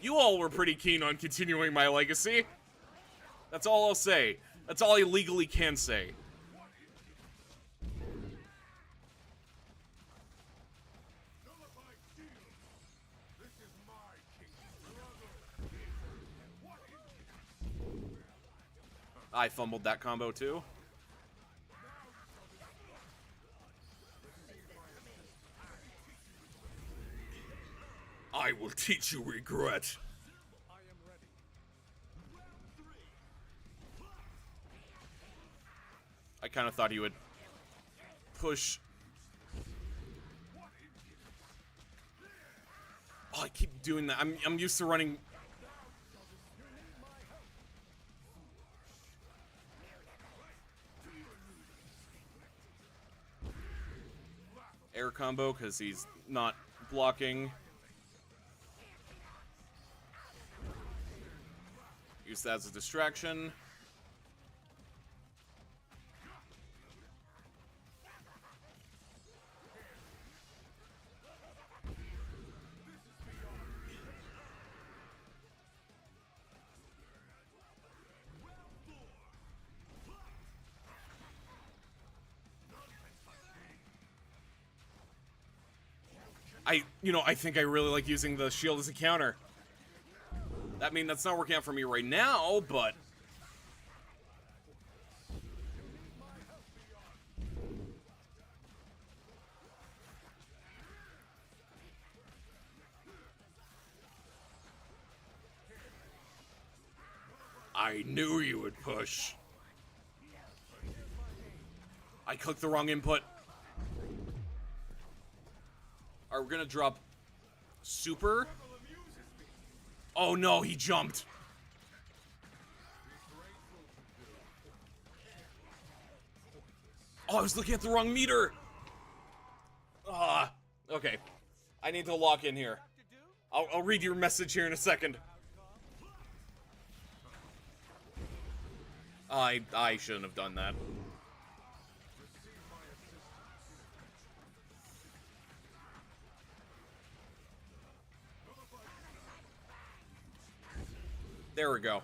you all were pretty keen on continuing my legacy. That's all I'll say. That's all I legally can say. I fumbled that combo too. I will teach you regret. I kind of thought he would push. Oh, I keep doing that. I'm used to running. Air combo because he's not blocking. Use that as a distraction. I think I really like using the shield as a counter. That's not working out for me right now, but... I knew you would push. I clicked the wrong input. Are we gonna drop super? Oh no, he jumped. Oh, I was looking at the wrong meter. Okay. I need to lock in here. I'll read your message here in a second. I shouldn't have done that. There we go.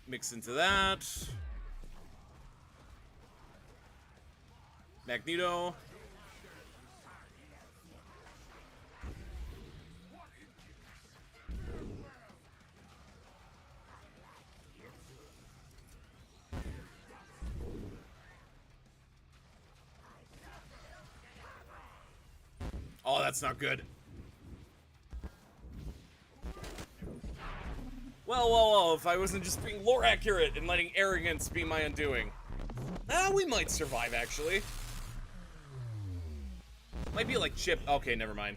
Mix into that. Magneto. Oh, that's not good. Well, if I wasn't just being lore accurate and letting arrogance be my undoing. We might survive, actually. Might be like Chip. Okay, never mind.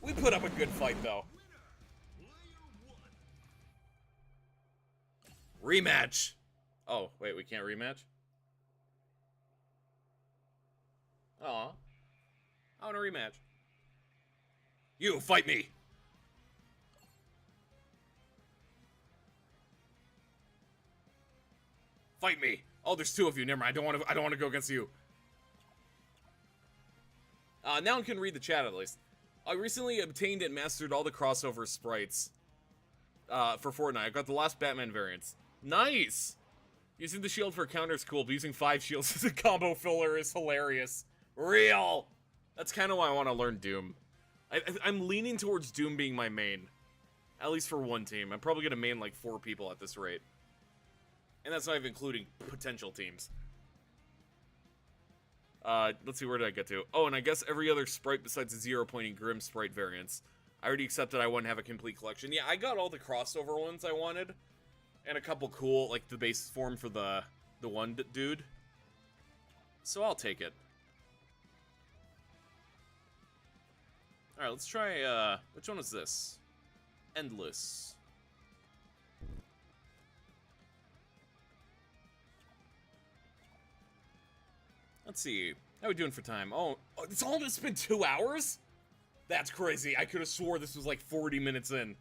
We put up a good fight, though. Rematch. Oh, wait, we can't rematch? Aw. I want a rematch. You, fight me! Fight me! Oh, there's two of you. Never mind. I don't want to go against you. Now I can read the chat at least. I recently obtained and mastered all the crossover sprites for Fortnite. I got the last Batman variants. Nice! Using the shield for a counter is cool, but using 5 shields as a combo filler is hilarious. Real! That's kind of why I want to learn Doom. I'm leaning towards Doom being my main. At least for one team. I'm probably going to main like 4 people at this rate. And that's not even including potential teams. Let's see, where did I get to? Oh, and I guess every other sprite besides the Zero Pointing Grim sprite variants. I already accepted I wouldn't have a complete collection. Yeah, I got all the crossover ones I wanted. And a couple cool, like the base form for the one dude. So I'll take it. Alright, let's try, which one is this? Endless. Let's see. How are we doing for time? Oh, it's almost been 2 hours? That's crazy. I could have swore this was like 40 minutes in.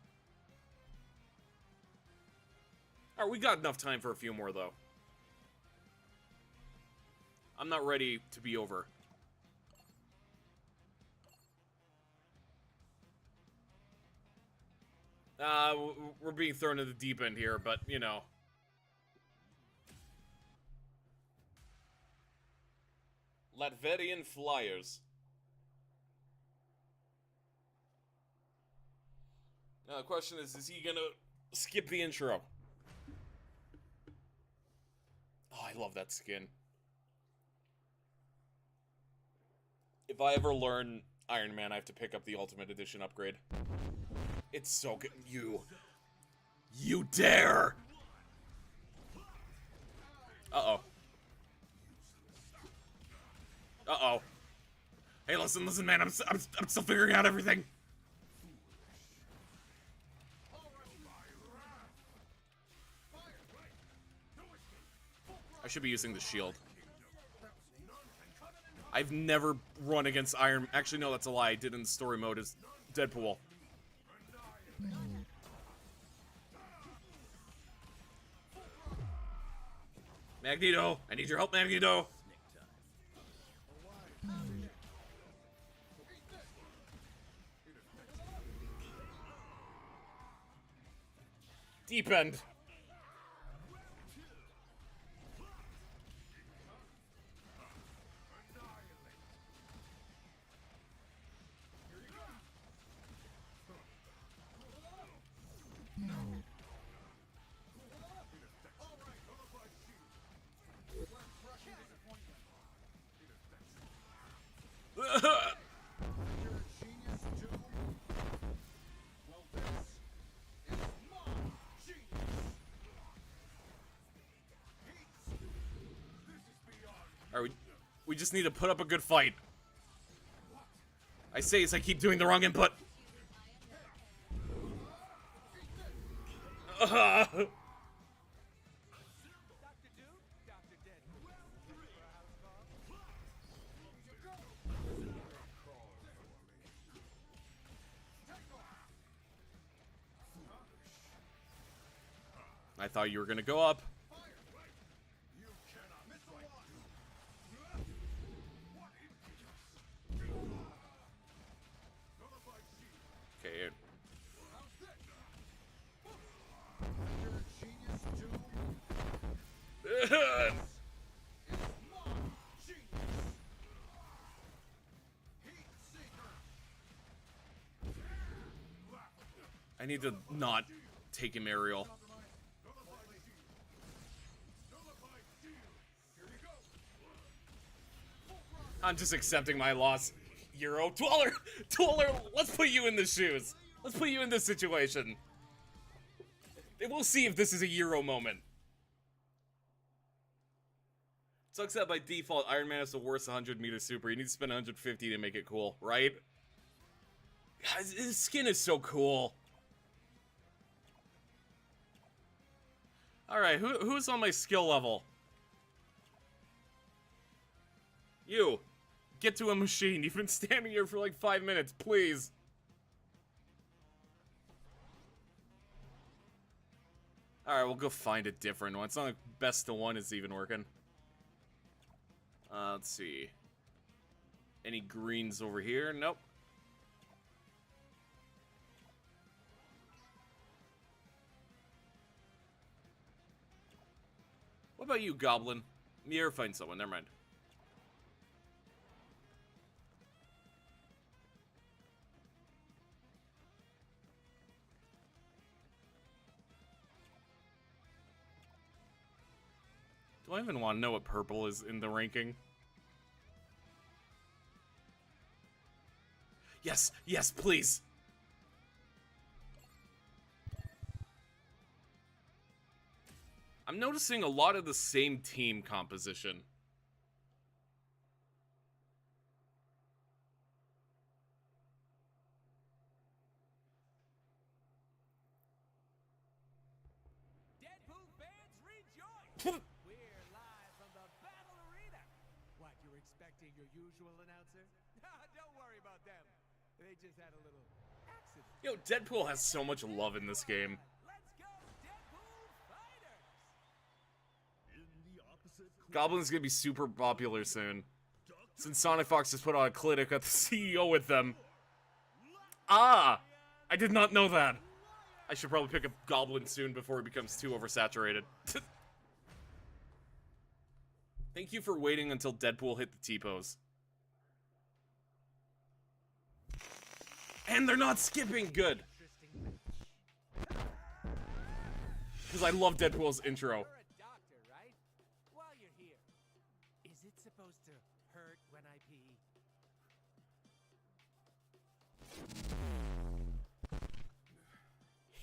Alright, we got enough time for a few more, though. I'm not ready to be over. We're being thrown in the deep end here, but, you know. Latverian Flyers. Now the question is he gonna skip the intro? Oh, I love that skin. If I ever learn Iron Man, I have to pick up the Ultimate Edition upgrade. It's so good. You dare! Uh-oh. Uh-oh. Hey, listen, man, I'm still figuring out everything. I should be using the shield. I've never run against Iron... Actually, no, that's a lie. I did in the story mode as Deadpool. Magneto! I need your help, Magneto! Deep end. Alright, we just need to put up a good fight. I say as I keep doing the wrong input. I thought you were gonna go up. Okay. I need to not take him aerial. I'm just accepting my loss. Euro. Dweller, let's put you in the shoes. Let's put you in this situation. And we'll see if this is a Euro moment. Sucks that by default, Iron Man has the worst 100-meter super. You need to spend 150 to make it cool, right? God, his skin is so cool. Alright, who's on my skill level? You. Get to a machine. You've been standing here for like 5 minutes, please. Alright, we'll go find a different one. It's not like best of one is even working. Let's see. Any greens over here? Nope. What about you, Goblin? You find someone, never mind. Do I even want to know what purple is in the ranking? Yes, yes, please. I'm noticing a lot of the same team composition. Deadpool fans rejoice! We're live from the battle arena. What, you're expecting your usual announcer? Don't worry about them. They just had a little accident. Yo, Deadpool has so much love in this game. Let's go, Deadpool fighters! In the opposite Goblin's gonna be super popular soon. Since Sonic Fox just put on a clinic at the CEO with them. Ah! I did not know that. I should probably pick up Goblin soon before he becomes too oversaturated. Thank you for waiting until Deadpool hit the T-pose. And they're not skipping! Good! Because I love Deadpool's intro. You're a doctor, right? While you're here, is it supposed to hurt when I pee?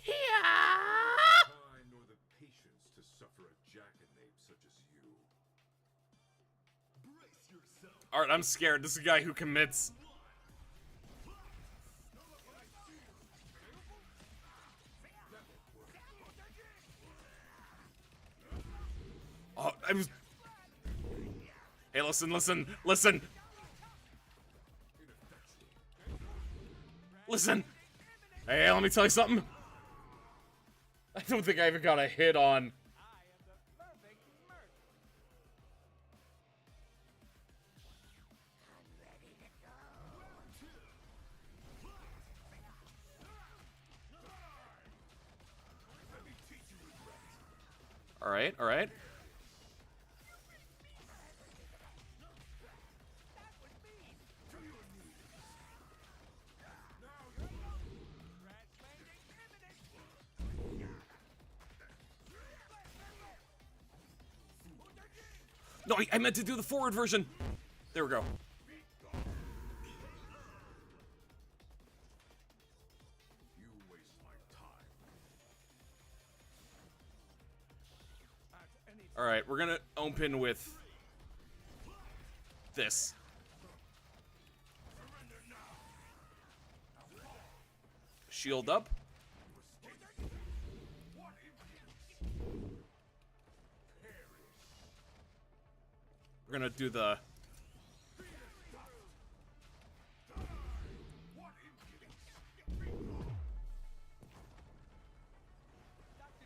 Time nor the patience to suffer a jackanape such as you. brace yourself. Alright, I'm scared. This is a guy who commits. Oh, I was... Hey, listen. Listen! Hey, let me tell you something. I don't think I even got a hit on. I am the perfect murderer. Alright. No, I meant to do the forward version. There we go. You waste my time. Alright, we're gonna open with this. Shield up. We're gonna do the... Dr.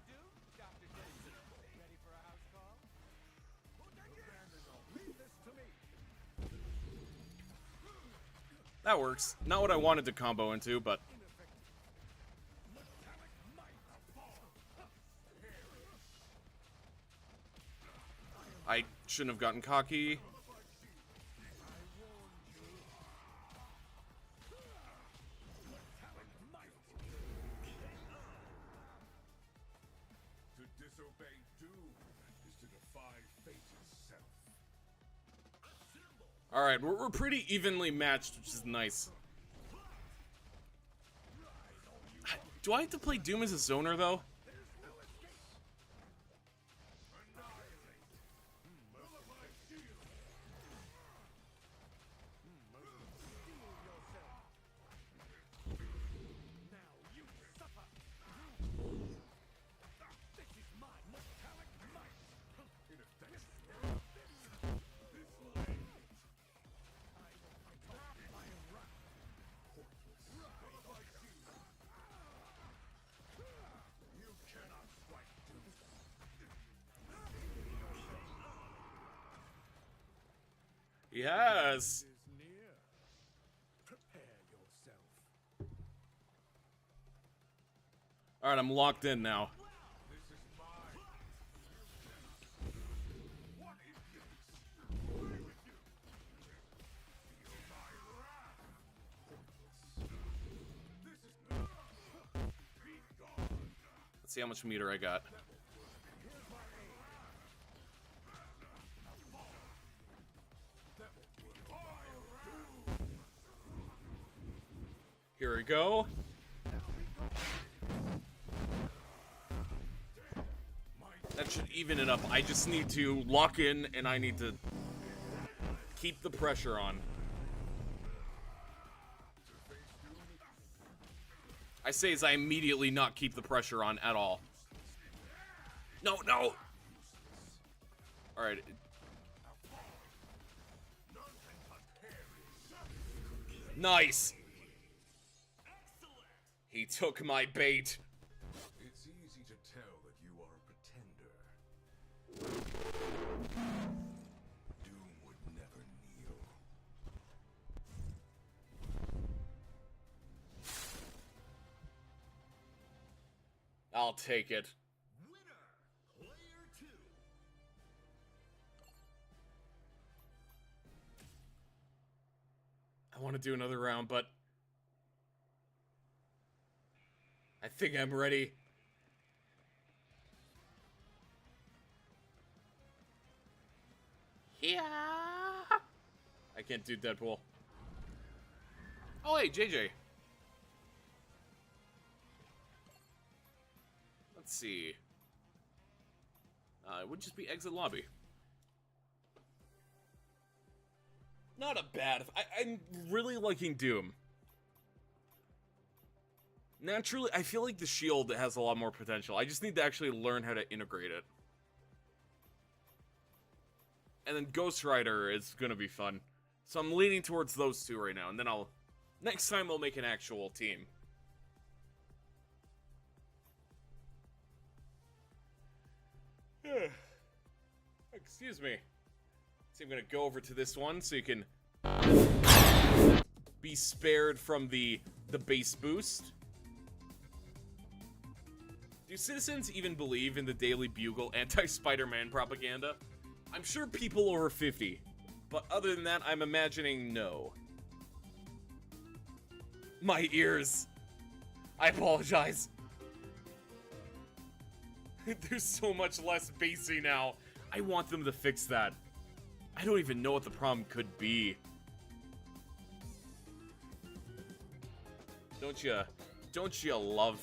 Doom, Dr. Jason, ready for a house call? Leave this to me. That works. Not what I wanted to combo into, but... I shouldn't have gotten cocky. To disobey doom is to defy fate itself. Alright, we're pretty evenly matched, which is nice. Do I have to play Doom as a zoner, though? Yes. All right, I'm locked in now. Let's see how much meter I got. Here we go. That should even it up. I just need to lock in, and I need to keep the pressure on. I say as I immediately not keep the pressure on at all. No, no! Alright. Nice! He took my bait. It's easy to tell that you are a pretender. Doom would never kneel. I'll take it. Winner, player 2. I want to do another round, but I think I'm ready. Yeah. I can't do Deadpool. Oh, hey, JJ. Let's see. It would just be exit lobby. Not a bad. I'm really liking Doom. Naturally, I feel like the shield has a lot more potential. I just need to actually learn how to integrate it. And then Ghost Rider is gonna be fun. So I'm leaning towards those two right now, and then next time I'll make an actual team. Excuse me. So I'm gonna go over to this one so you can be spared from the base boost. Do citizens even believe in the Daily Bugle anti-Spider-Man propaganda? I'm sure people over 50, but other than that, I'm imagining no. My ears. I apologize. There's so much less bassy now. I want them to fix that. I don't even know what the problem could be. Don't you love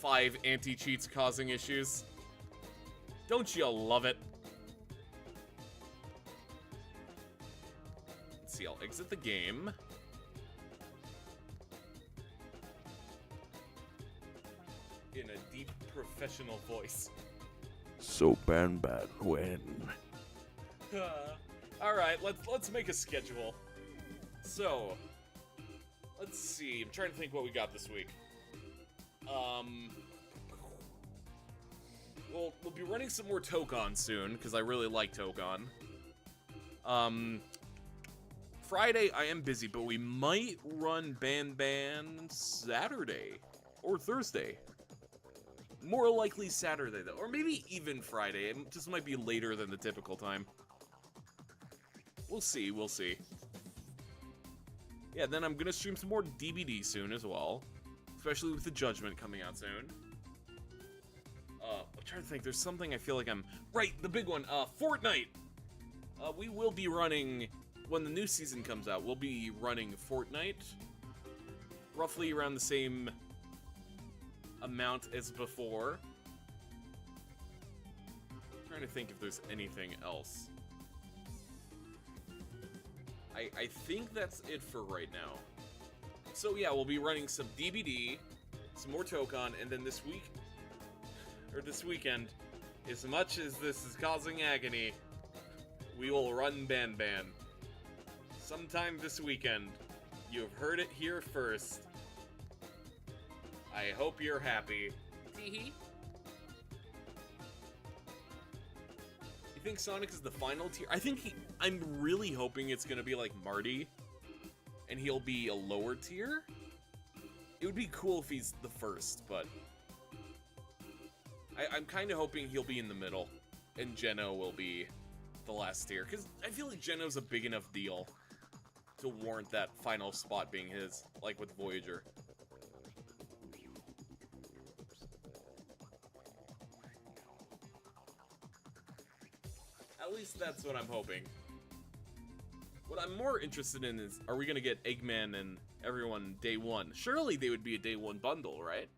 5 anti-cheats causing issues? Don't you love it? Let's see, I'll exit the game. In a deep professional voice. So bad when. Alright, let's make a schedule. So, let's see. I'm trying to think what we got this week. We'll be running some more Tokon soon, because I really like Tokon. Friday, I am busy, but we might run Ban Ban Saturday. Or Thursday. More likely Saturday, though. Or maybe even Friday. It just might be later than the typical time. We'll see, we'll see. Yeah, then I'm gonna stream some more DBD soon as well. Especially with the Judgment coming out soon. I'm trying to think, there's something I feel like I'm... Right, the big one, Fortnite! We will be running, when the new season comes out, we'll be running Fortnite. Roughly around the same amount as before. I'm trying to think if there's anything else. I think that's it for right now. So yeah, we'll be running some DBD, some more Tokon, and then this weekend, as much as this is causing agony, we will run Ban Ban. Sometime this weekend. You've heard it here first. I hope you're happy. Teehee. You think Sonic is the final tier? I'm really hoping it's gonna be like Marty, and he'll be a lower tier. It would be cool if he's the first, but I'm kind of hoping he'll be in the middle, and Geno will be the last tier, because I feel like Geno's a big enough deal to warrant that final spot being his, like with Voyager. At least that's what I'm hoping. What I'm more interested in is, are we gonna get Eggman and everyone day one? Surely they would be a day one bundle, right?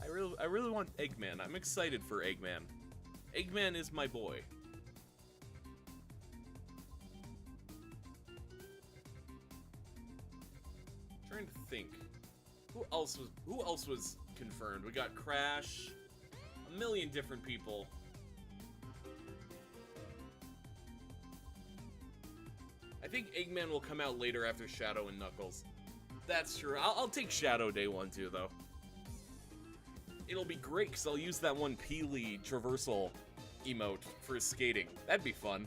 I really want Eggman. I'm excited for Eggman. Eggman is my boy. Trying to think. Who else was confirmed? We got Crash, a million different people. I think Eggman will come out later after Shadow and Knuckles. That's true. I'll take Shadow day one too, though. It'll be great because I'll use that one Peely traversal emote for skating. That'd be fun.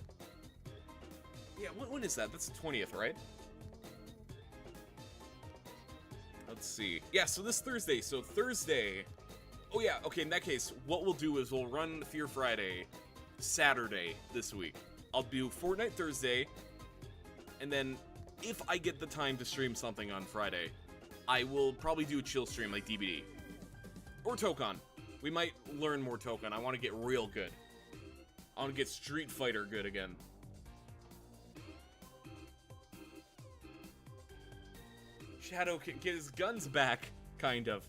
Yeah, when is that? That's the 20th, right? Let's see. Yeah, so this Thursday. So Thursday... Oh yeah, okay, in that case, what we'll do is we'll run Fear Friday Saturday this week. I'll do Fortnite Thursday, and then if I get the time to stream something on Friday, I will probably do a chill stream like DBD. Or Tokon. We might learn more Tokon. I want to get real good. I want to get Street Fighter good again. Shadow can get his guns back, kind of.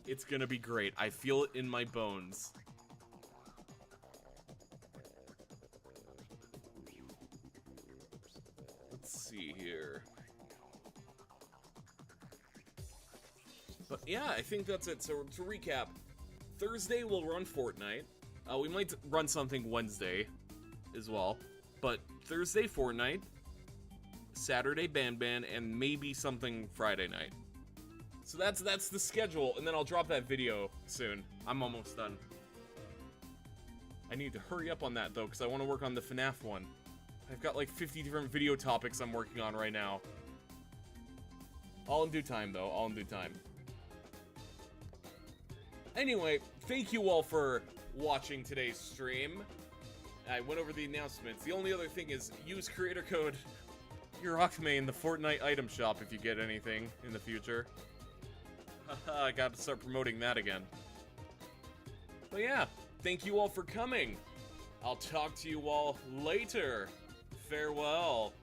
It's gonna be great. I feel it in my bones. Let's see here. But yeah, I think that's it. So to recap, Thursday we'll run Fortnite. We might run something Wednesday as well. But Thursday Fortnite, Saturday Ban Ban, and maybe something Friday night. So that's the schedule, and then I'll drop that video soon. I'm almost done. I need to hurry up on that though, because I want to work on the FNAF one. I've got like 50 different video topics I'm working on right now. All in due time though, all in due time. Anyway, thank you all for watching today's stream. I went over the announcements. The only other thing is use creator code Yerocmai in the Fortnite item shop if you get anything in the future. I gotta start promoting that again. But yeah, thank you all for coming. I'll talk to you all later. Farewell.